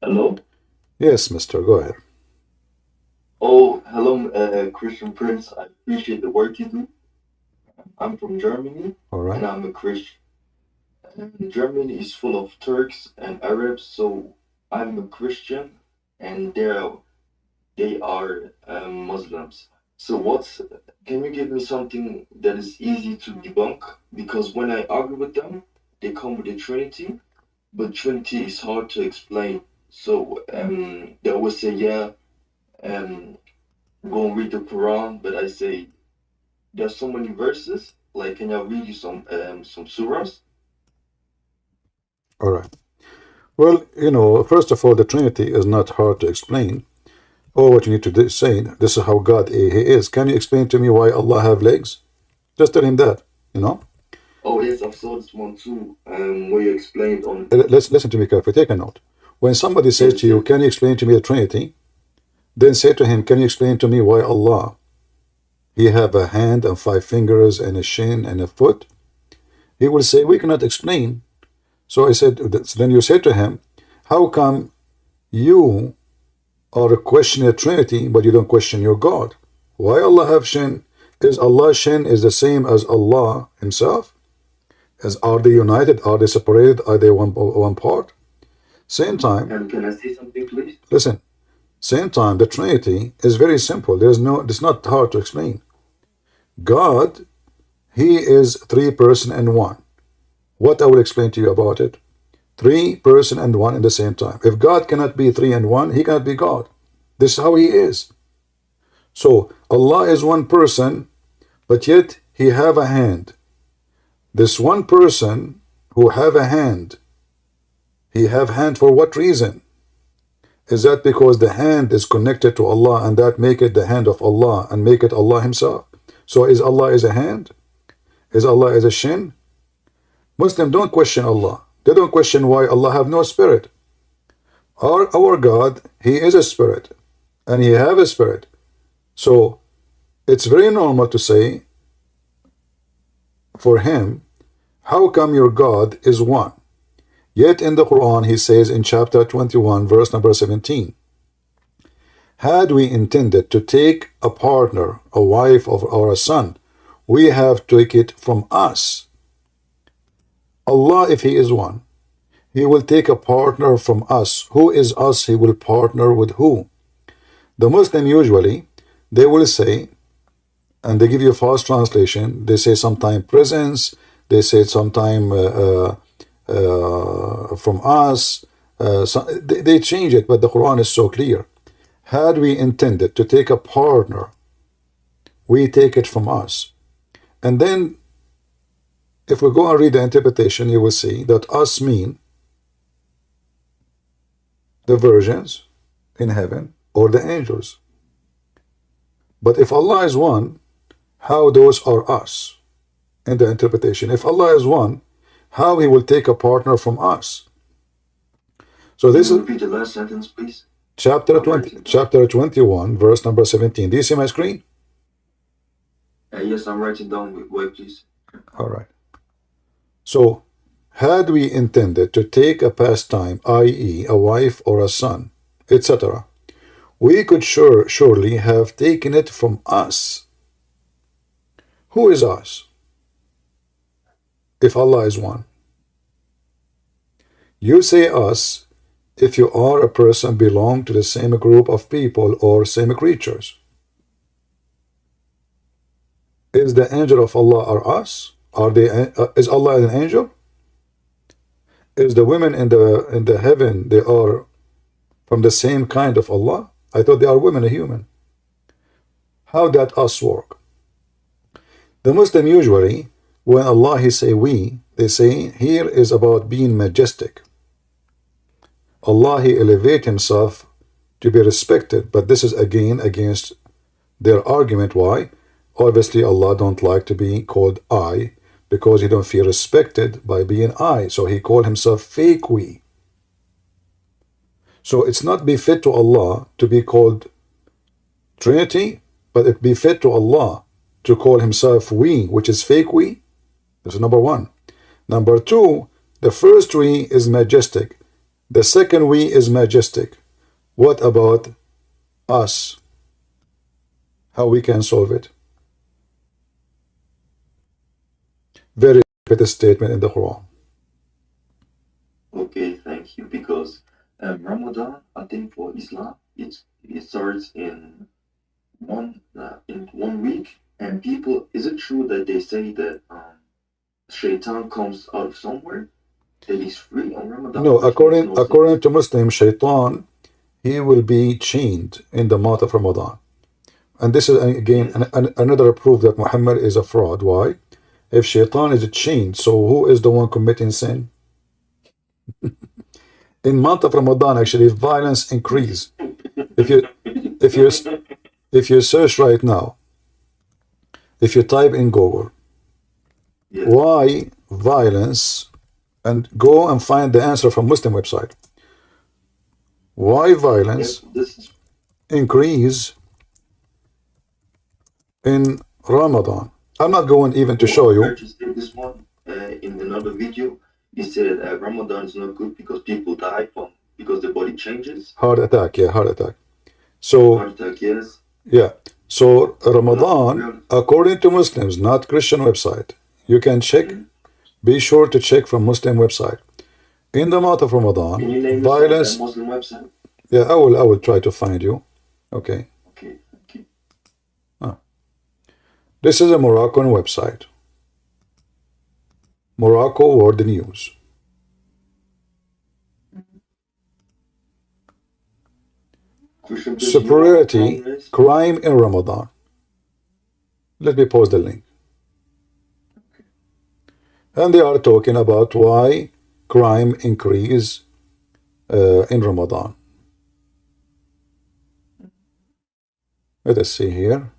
Hello? Yes, mister, go ahead. Oh, hello, Christian Prince. I appreciate the work you do. I'm from Germany, All right. and I'm a Christian. And Germany is full of Turks and Arabs, so I'm a Christian, and they are Muslims. So can you give me something that is easy to debunk? Because when I argue with them, they come with the Trinity, but Trinity is hard to explain. So they always say, yeah, um, go and read the Quran, but I say there's so many verses. Like, can I read you some surahs? All right. Well, you know, first of all, the Trinity is not hard to explain. All what you need to say, this is how God He is. Can you explain to me why Allah have legs? Just tell him that, you know. Oh yes, I've saw this one too. Where you explained on Let's listen to me carefully. Take a note. When somebody says yes, to you, yes. can you explain to me the Trinity? Then say to him, can you explain to me why Allah, He have a hand and 5 fingers and a shin and a foot? He will say, we cannot explain. So I said, then you say to him, how come you are questioning the Trinity, but you don't question your God? Why Allah have shin? Is Allah's shin is the same as Allah Himself? Are they united? Are they separated? Are they one part? Same time, And can I say something, please? listen. Same time, the Trinity is very simple. It's not hard to explain. God, He is 3 person and 1. What I will explain to you about it. 3 person and 1 in the same time. If God cannot be 3 and 1, He cannot be God. This is how He is. So Allah is 1 person, but yet He have a hand. This 1 person who have a hand, He have hand for what reason? Is that because the hand is connected to Allah and that make it the hand of Allah and make it Allah Himself? So is Allah is a hand? Is Allah is a shin? Muslims don't question Allah. They don't question why Allah have no spirit. Our God, He is a spirit and He have a spirit. So it's very normal to say for Him, how come your God is 1? Yet in the Quran He says in chapter 21 verse number 17, had we intended to take a partner, a wife or a son, we have taken it from us. Allah, if He is 1, He will take a partner from us. Who is us? He will partner with who? The Muslim usually, they will say, and they give you a false translation, they say sometime presence, they say sometime from us, they change it, but the Quran is so clear. Had we intended to take a partner, we take it from us. And then, if we go and read the interpretation, you will see that us mean the virgins in heaven or the angels. But if Allah is 1, how those are us in the interpretation? If Allah is 1, how He will take a partner from us? So this is repeat the last sentence, please. chapter 21, verse number 17. Do you see my screen? Yes, I'm writing down. Wait, please. All right. So, had we intended to take a pastime, i.e., a wife or a son, etc., we could surely have taken it from us. Who is us? If Allah is 1. You say us if you are a person belong to the same group of people or same creatures. Is the angel of Allah or us? Is Allah an angel? Is the women in the heaven, they are from the same kind of Allah? I thought they are women, a human. How that us work? The Muslim usually, when Allah He say we, they say here is about being majestic. Allah He elevate Himself to be respected, but this is again against their argument. Why? Obviously Allah don't like to be called I, because He don't feel respected by being I, so He called Himself fake we. So it's not befit to Allah to be called Trinity, but it befit to Allah to call Himself we, which is fake we. This is number 1. Number 2, the first we is majestic. The second we is majestic. What about us? how we can solve it. Very repeated statement in the Quran. Okay, thank you. Because Ramadan, I think for Islam, it starts in one week, and people, is it true that they say that Shaitan comes out of somewhere, that he's free on Ramadan? No, which makes according no sense. according to Muslim, Shaitan, he will be chained in the month of Ramadan. And this is again another proof that Muhammad is a fraud. Why? If Shaitan is chained, so who is the one committing sin? In month of Ramadan, actually, violence increase. If you search right now, if you type in Google, Yeah. why violence, and go and find the answer from Muslim website. Why violence Yeah, this is increase in Ramadan? I'm not going even to show I you. just did this one in another video. He said Ramadan is not good because people die from, because the body changes. Heart attack, yeah, heart attack. So, Heart attack, yes. yeah. So Ramadan, according to Muslims, not Christian website. You can check. Be sure to check from Muslim website. In the month of Can you Ramadan, name violence. a Muslim website? Yeah, I will try to find you. Okay. Okay, thank you. This is a Moroccan website. Morocco World News. Superiority, crime in Ramadan. Let me post the link. And they are talking about why crime increase in Ramadan. Let us see here.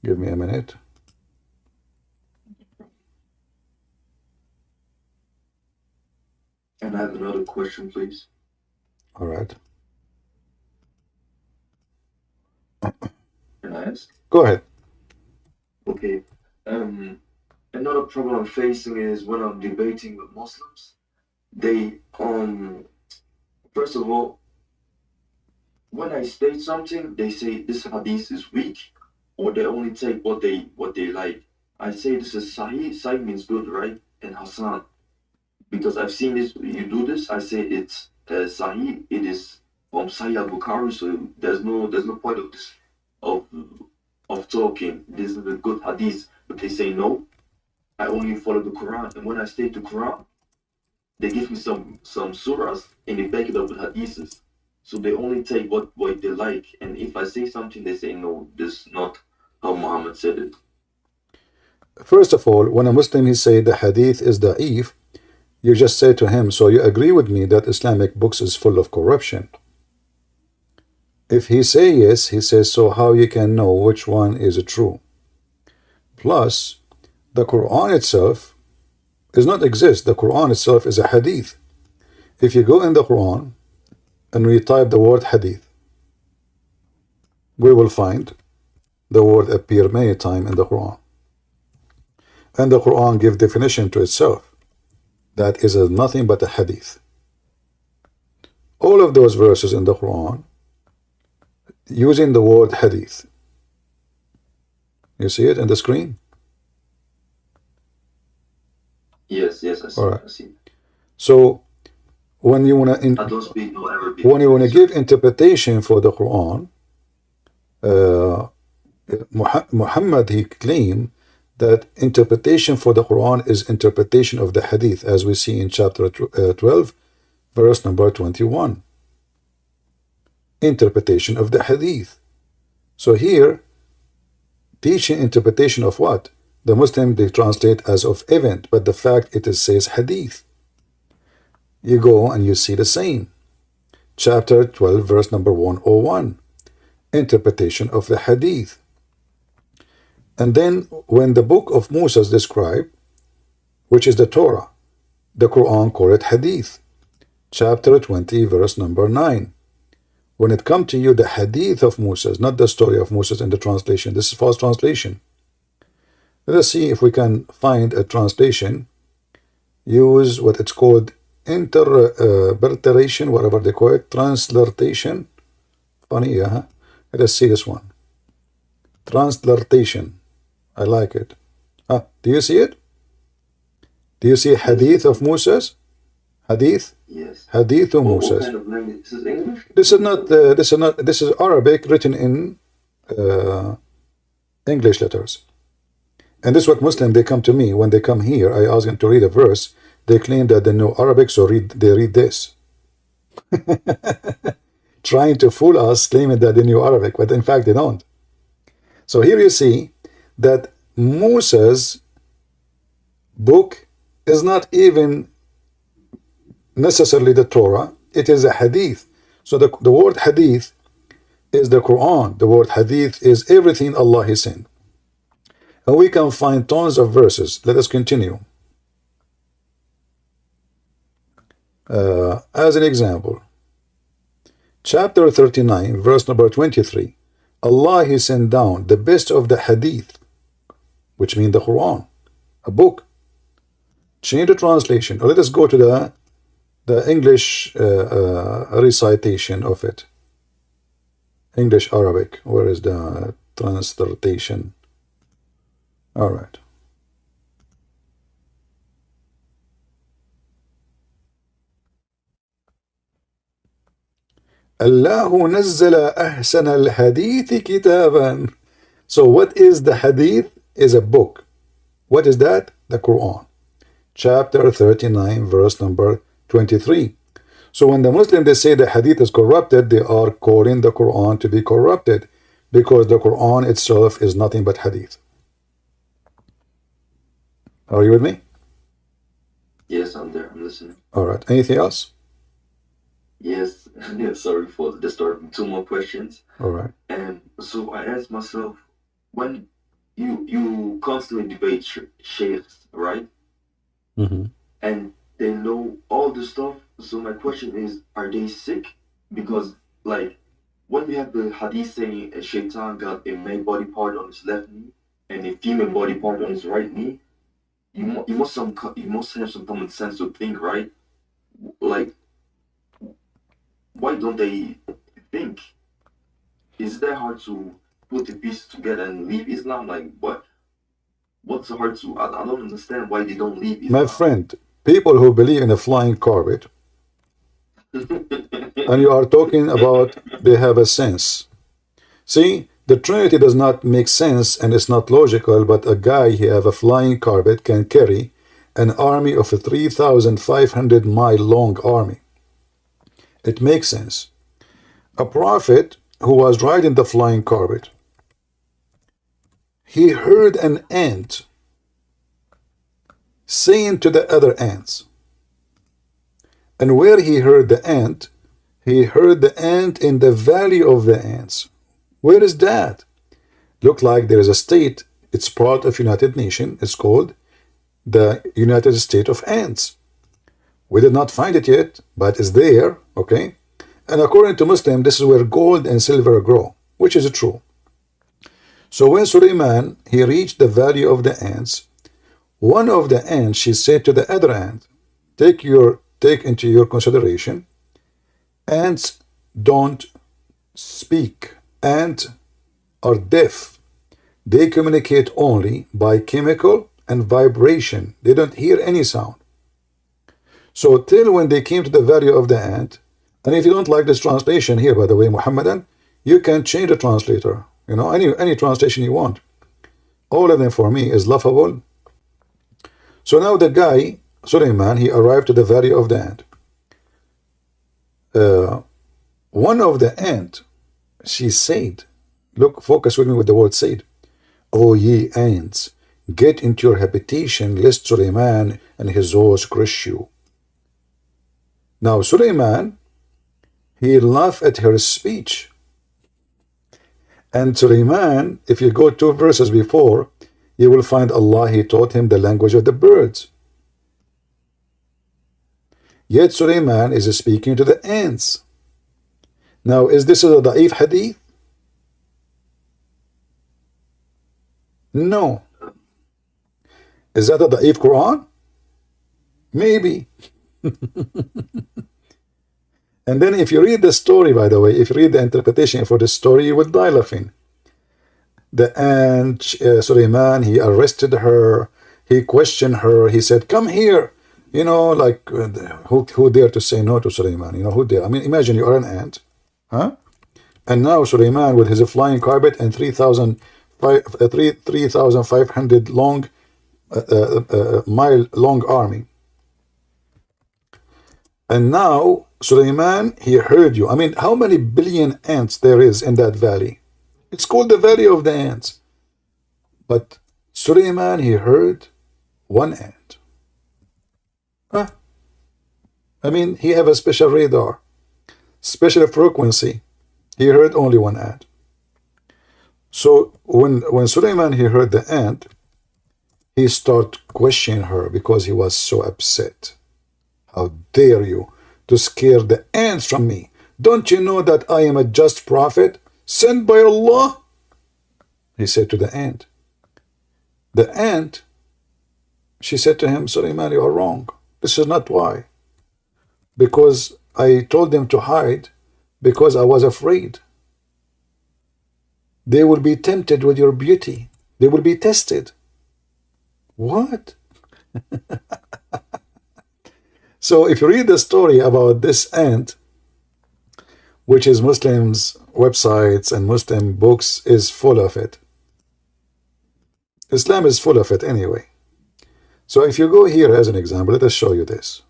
Give me a minute. And I have another question, please. All right. Can I ask? Go ahead. Okay. Another problem I'm facing is when I'm debating with Muslims. They first of all, when I state something, they say this hadith is weak, or they only take what they like. I say this is Sahih. Sahih means good, right? And Hasan, because I've seen this. You do this. I say it's Sahih. It is from Sahih al-Bukhari, so there's no point of this of talking. This is a good hadith, but they say no. I only follow the Quran, and when I state the Quran, they give me some surahs and they back it up with hadiths. So they only take what they like, and if I say something, they say no, this is not how Muhammad said it. First of all, when a Muslim he say the hadith is da'if, you just say to him, so you agree with me that Islamic books is full of corruption? If he say yes, he says, so how you can know which one is true? Plus, the Quran itself does not exist. The Quran itself is a hadith. If you go in the Quran and we type the word hadith, we will find the word appear many times in the Quran. And the Quran gives definition to itself. That is nothing but a hadith. All of those verses in the Quran using the word hadith. You see it in the screen? Yes, I see. All right. I see. So when you want I don't speak no Arabic. when you want to give interpretation for the Quran, Muhammad he claimed that interpretation for the Quran is interpretation of the hadith, as we see in chapter 12, verse number 21. Interpretation of the hadith. So here, teaching interpretation of what? The Muslim they translate as of event, but the fact it says hadith. You go and you see the same. Chapter 12, verse number 101. Interpretation of the hadith. And then when the book of Musa is described, which is the Torah, the Quran call it hadith. Chapter 20, verse number 9. When it comes to you, the hadith of Musa, not the story of Musa in the translation. This is false translation. Let us see if we can find a translation. Use what it's called interpretation, whatever they call it, transliteration. Funny, yeah. Let us see this one. Transliteration. I like it. Do you see it? Do you see Hadith of Moses? Hadith? Yes. Hadith of What Moses. kind of language? This is English? This is Arabic written in English letters. And this is what Muslims, they come to me. When they come here, I ask them to read a verse. They claim that they know Arabic, so they read this. Trying to fool us, claiming that they knew Arabic, but in fact they don't. So here you see that Moses' book is not even necessarily the Torah, it is a hadith. So the word hadith is the Quran. The word hadith is everything Allah has sent. And we can find tons of verses. Let us continue. As an example, chapter 39, verse number 23, Allah He sent down the best of the hadith, which means the Quran, a book. Change the translation, or let us go to the English recitation of it. English Arabic. Where is the translation? All right. Allahu nazzala ahsan al-hadith kitaban. So what is the hadith? Is a book. What is that? The Quran. Chapter 39, verse number 23. So when the Muslims, they say the hadith is corrupted, they are calling the Quran to be corrupted, because the Quran itself is nothing but hadith. Are you with me? Yes, I'm there. I'm listening. All right. Anything else? Yes. Sorry for disturbing. 2 more questions. All right. And so I asked myself, when you constantly debate sheikhs, right? Mm-hmm. And they know all the stuff. So my question is, are they sick? Because like when we have the hadith saying a shaitan got a male body part on his left knee and a female body part on his right knee, you must have some common sense to think, right? Like, why don't they think? Is that hard to put the pieces together and leave Islam? Like, what's so hard to? I don't understand why they don't leave Islam. My friend, people who believe in a flying carpet, and you are talking about they have a sense. See, the Trinity does not make sense and it's not logical, but a guy who have a flying carpet can carry an army of a 3,500 mile long army. It makes sense. A prophet who was riding the flying carpet, he heard an ant saying to the other ants. And where he heard the ant in the valley of the ants. Where is that? Look like there is a state. It's part of United Nations. It's called the United States of Ants. We did not find it yet, but it's there, okay? And according to Muslim, this is where gold and silver grow, which is true. So when Suleiman, he reached the valley of the ants, one of the ants, she said to the other ant, take into your consideration, ants don't speak. Ants are deaf. They communicate only by chemical and vibration. They don't hear any sound. So till when they came to the valley of the ant, and if you don't like this translation here, by the way, Muhammadan, you can change the translator. You know, any translation you want. All of them for me is laughable. So now the guy, Suleiman, he arrived to the valley of the ant. One of the ant, she said, look, focus with me with the word said, O ye ants, get into your habitation, lest Suleiman and his horse crush you. Now Suleiman, he laughed at her speech. And Suleiman, if you go 2 verses before, you will find Allah, he taught him the language of the birds. Yet Suleiman is speaking to the ants. Now, is this a da'if hadith? No. Is that a da'if Quran? Maybe. And then if you read the story, by the way, if you read the interpretation for the story, you will die laughing. The aunt, Suleiman, he arrested her, he questioned her, he said, come here. You know, like, who dare to say no to Suleiman? You know, who dare? I mean, imagine you are an ant, huh? And now Suleiman with his flying carpet and 3,500 long, mile long army. And now Suleiman, he heard you. I mean, how many billion ants there is in that valley? It's called the Valley of the Ants. But Suleiman, he heard one ant. Huh? I mean, he have a special radar, special frequency. He heard only one ant. So when Suleiman, he heard the ant, he started questioning her because he was so upset. How dare you to scare the ants from me? Don't you know that I am a just prophet sent by Allah? He said to the ant. The ant, she said to him, Suleiman, you are wrong. This is not why. Because I told them to hide because I was afraid. They will be tempted with your beauty. They will be tested. What? So if you read the story about this ant, which is Muslims' websites and Muslim books, is full of it. Islam is full of it anyway. So if you go here as an example, let us show you this.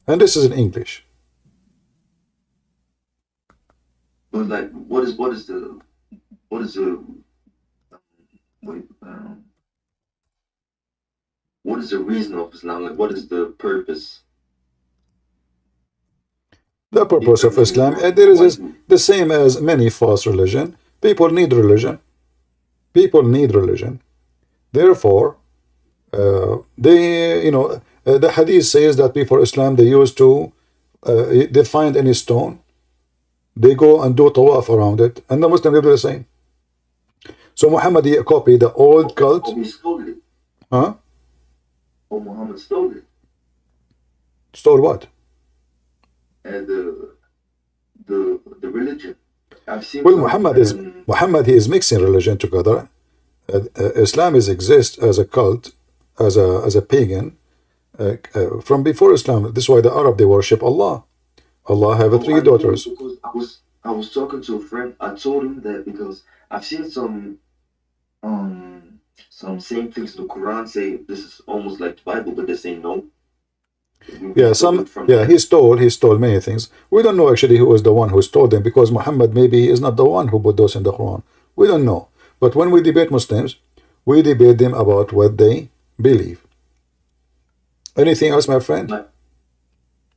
And this is in English. But like, what is the reason of Islam? Like, what is the purpose? The purpose of Islam, there is the same as many false religion. People need religion. People need religion. Therefore, the hadith says that before Islam, they used to, they find any stone, they go and do tawaf around it, and the Muslims do the same. So Muhammad, he copied the old cult. He stole it. Huh? Oh, Muhammad stole it. Stole what? And the religion. I've seen. Well, Muhammad, he is mixing religion together. Islam exists as a cult, as a pagan, from before Islam. This is why the Arab, they worship Allah. Allah have three daughters. Because I was talking to a friend. I told him that because I've seen some same things in the Quran say this is almost like the Bible, but they say no. Yeah, he stole many things. We don't know actually who was the one who stole them, because Muhammad maybe is not the one who put those in the Quran. We don't know. But when we debate Muslims, we debate them about what they believe. Anything else, my friend?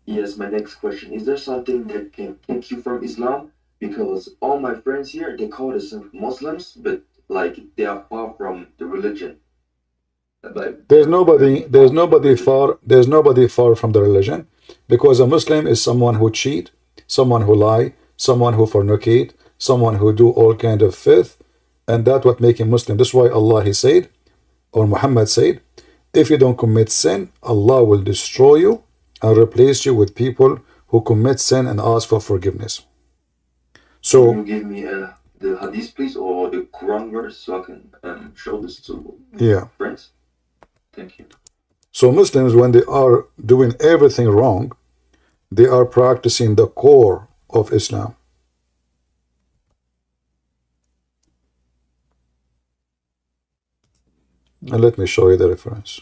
Yes, my next question. Is there something that can take you from Islam? Because all my friends here, they call themselves Muslims, but like they are far from the religion. Like, there's nobody far from the religion, because a Muslim is someone who cheat, someone who lie, someone who fornicate, someone who do all kind of filth, and that's what make him Muslim. That's why Allah, he said, or Muhammad said, if you don't commit sin, Allah will destroy you and replace you with people who commit sin and ask for forgiveness. So, can you give me the hadith, please, or the Quran verse, so I can show this to friends? Thank you. So Muslims, when they are doing everything wrong, they are practicing the core of Islam. And let me show you the reference.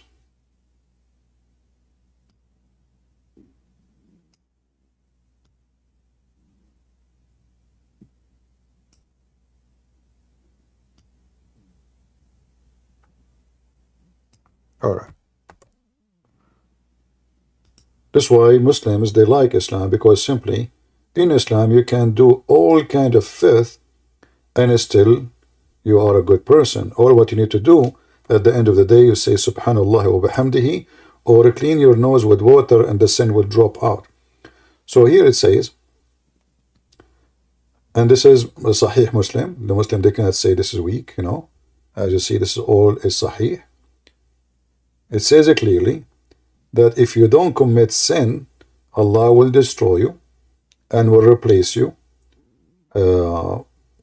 All right. That's why Muslims, they like Islam, because simply in Islam you can do all kind of filth and still you are a good person. All what you need to do at the end of the day, you say Subhanallah wa bihamdihi, or clean your nose with water and the sin will drop out. So here it says, and this is a Sahih Muslim. The Muslim, they cannot say this is weak, you know. As you see, this is all is Sahih. It says it clearly that if you don't commit sin, Allah will destroy you and will replace you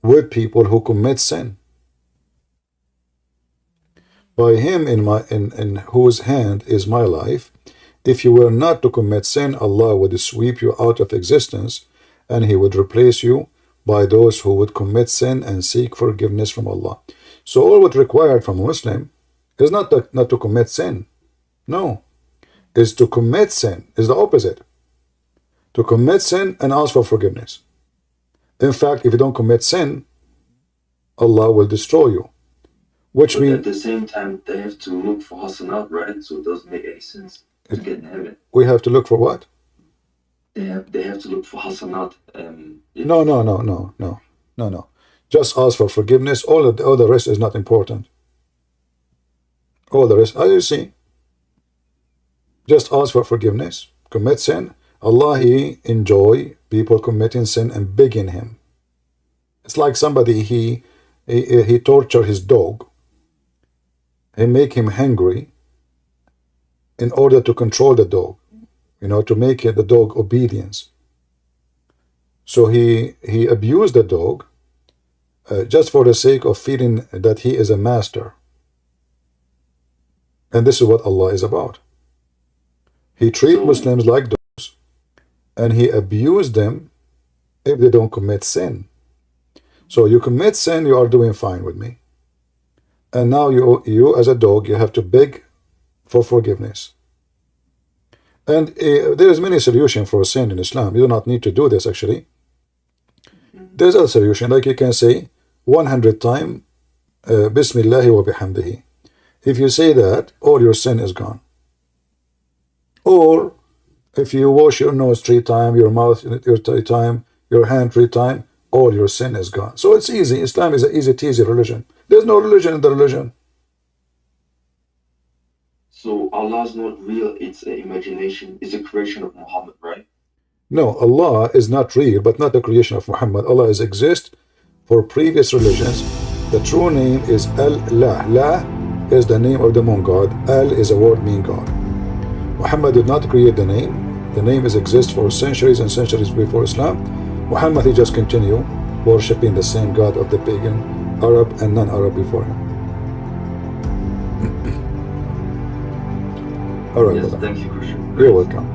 with people who commit sin. By him in whose hand is my life, if you were not to commit sin, Allah would sweep you out of existence, and he would replace you by those who would commit sin and seek forgiveness from Allah. So all what's required from a Muslim is not to commit sin. No. Is to commit sin. Is the opposite. To commit sin and ask for forgiveness. In fact, if you don't commit sin, Allah will destroy you. Which means at the same time they have to look for hasanat, right? So it doesn't make any sense to get in heaven. We have to look for what? They have to look for hasanat. No. Just ask for forgiveness. All the rest is not important. All the rest, as you see, just ask for forgiveness. Commit sin. Allah, he enjoy people committing sin and begging him. It's like somebody he torture his dog. He make him hungry in order to control the dog, to make the dog obedience. So he abused the dog just for the sake of feeling that he is a master. And this is what Allah is about. He treats Muslims like dogs, and he abused them if they don't commit sin. So you commit sin, you are doing fine with me. And now you as a dog, you have to beg for forgiveness. And there is many solutions for sin in Islam. You do not need to do this actually. There's a solution, like you can say 100 times Bismillahi wa bihamdihi. If you say that, all your sin is gone. Or if you wash your nose 3 times, your mouth 3 times, your hand 3 times, all your sin is gone. So it's easy. Islam is an easy religion. There's no religion in the religion. So Allah is not real, it's an imagination, it's a creation of Muhammad, right? No, Allah is not real, but not the creation of Muhammad. Allah is exist for previous religions. The true name is Allah. La is the name of the moon god. Al is a word meaning God. Muhammad did not create the name. The name is exist for centuries and centuries before Islam. Muhammad, he just continue worshipping the same God of the pagan, Arab and non-Arab before him. All right, Yes, brother. thank you, Christian. You're welcome.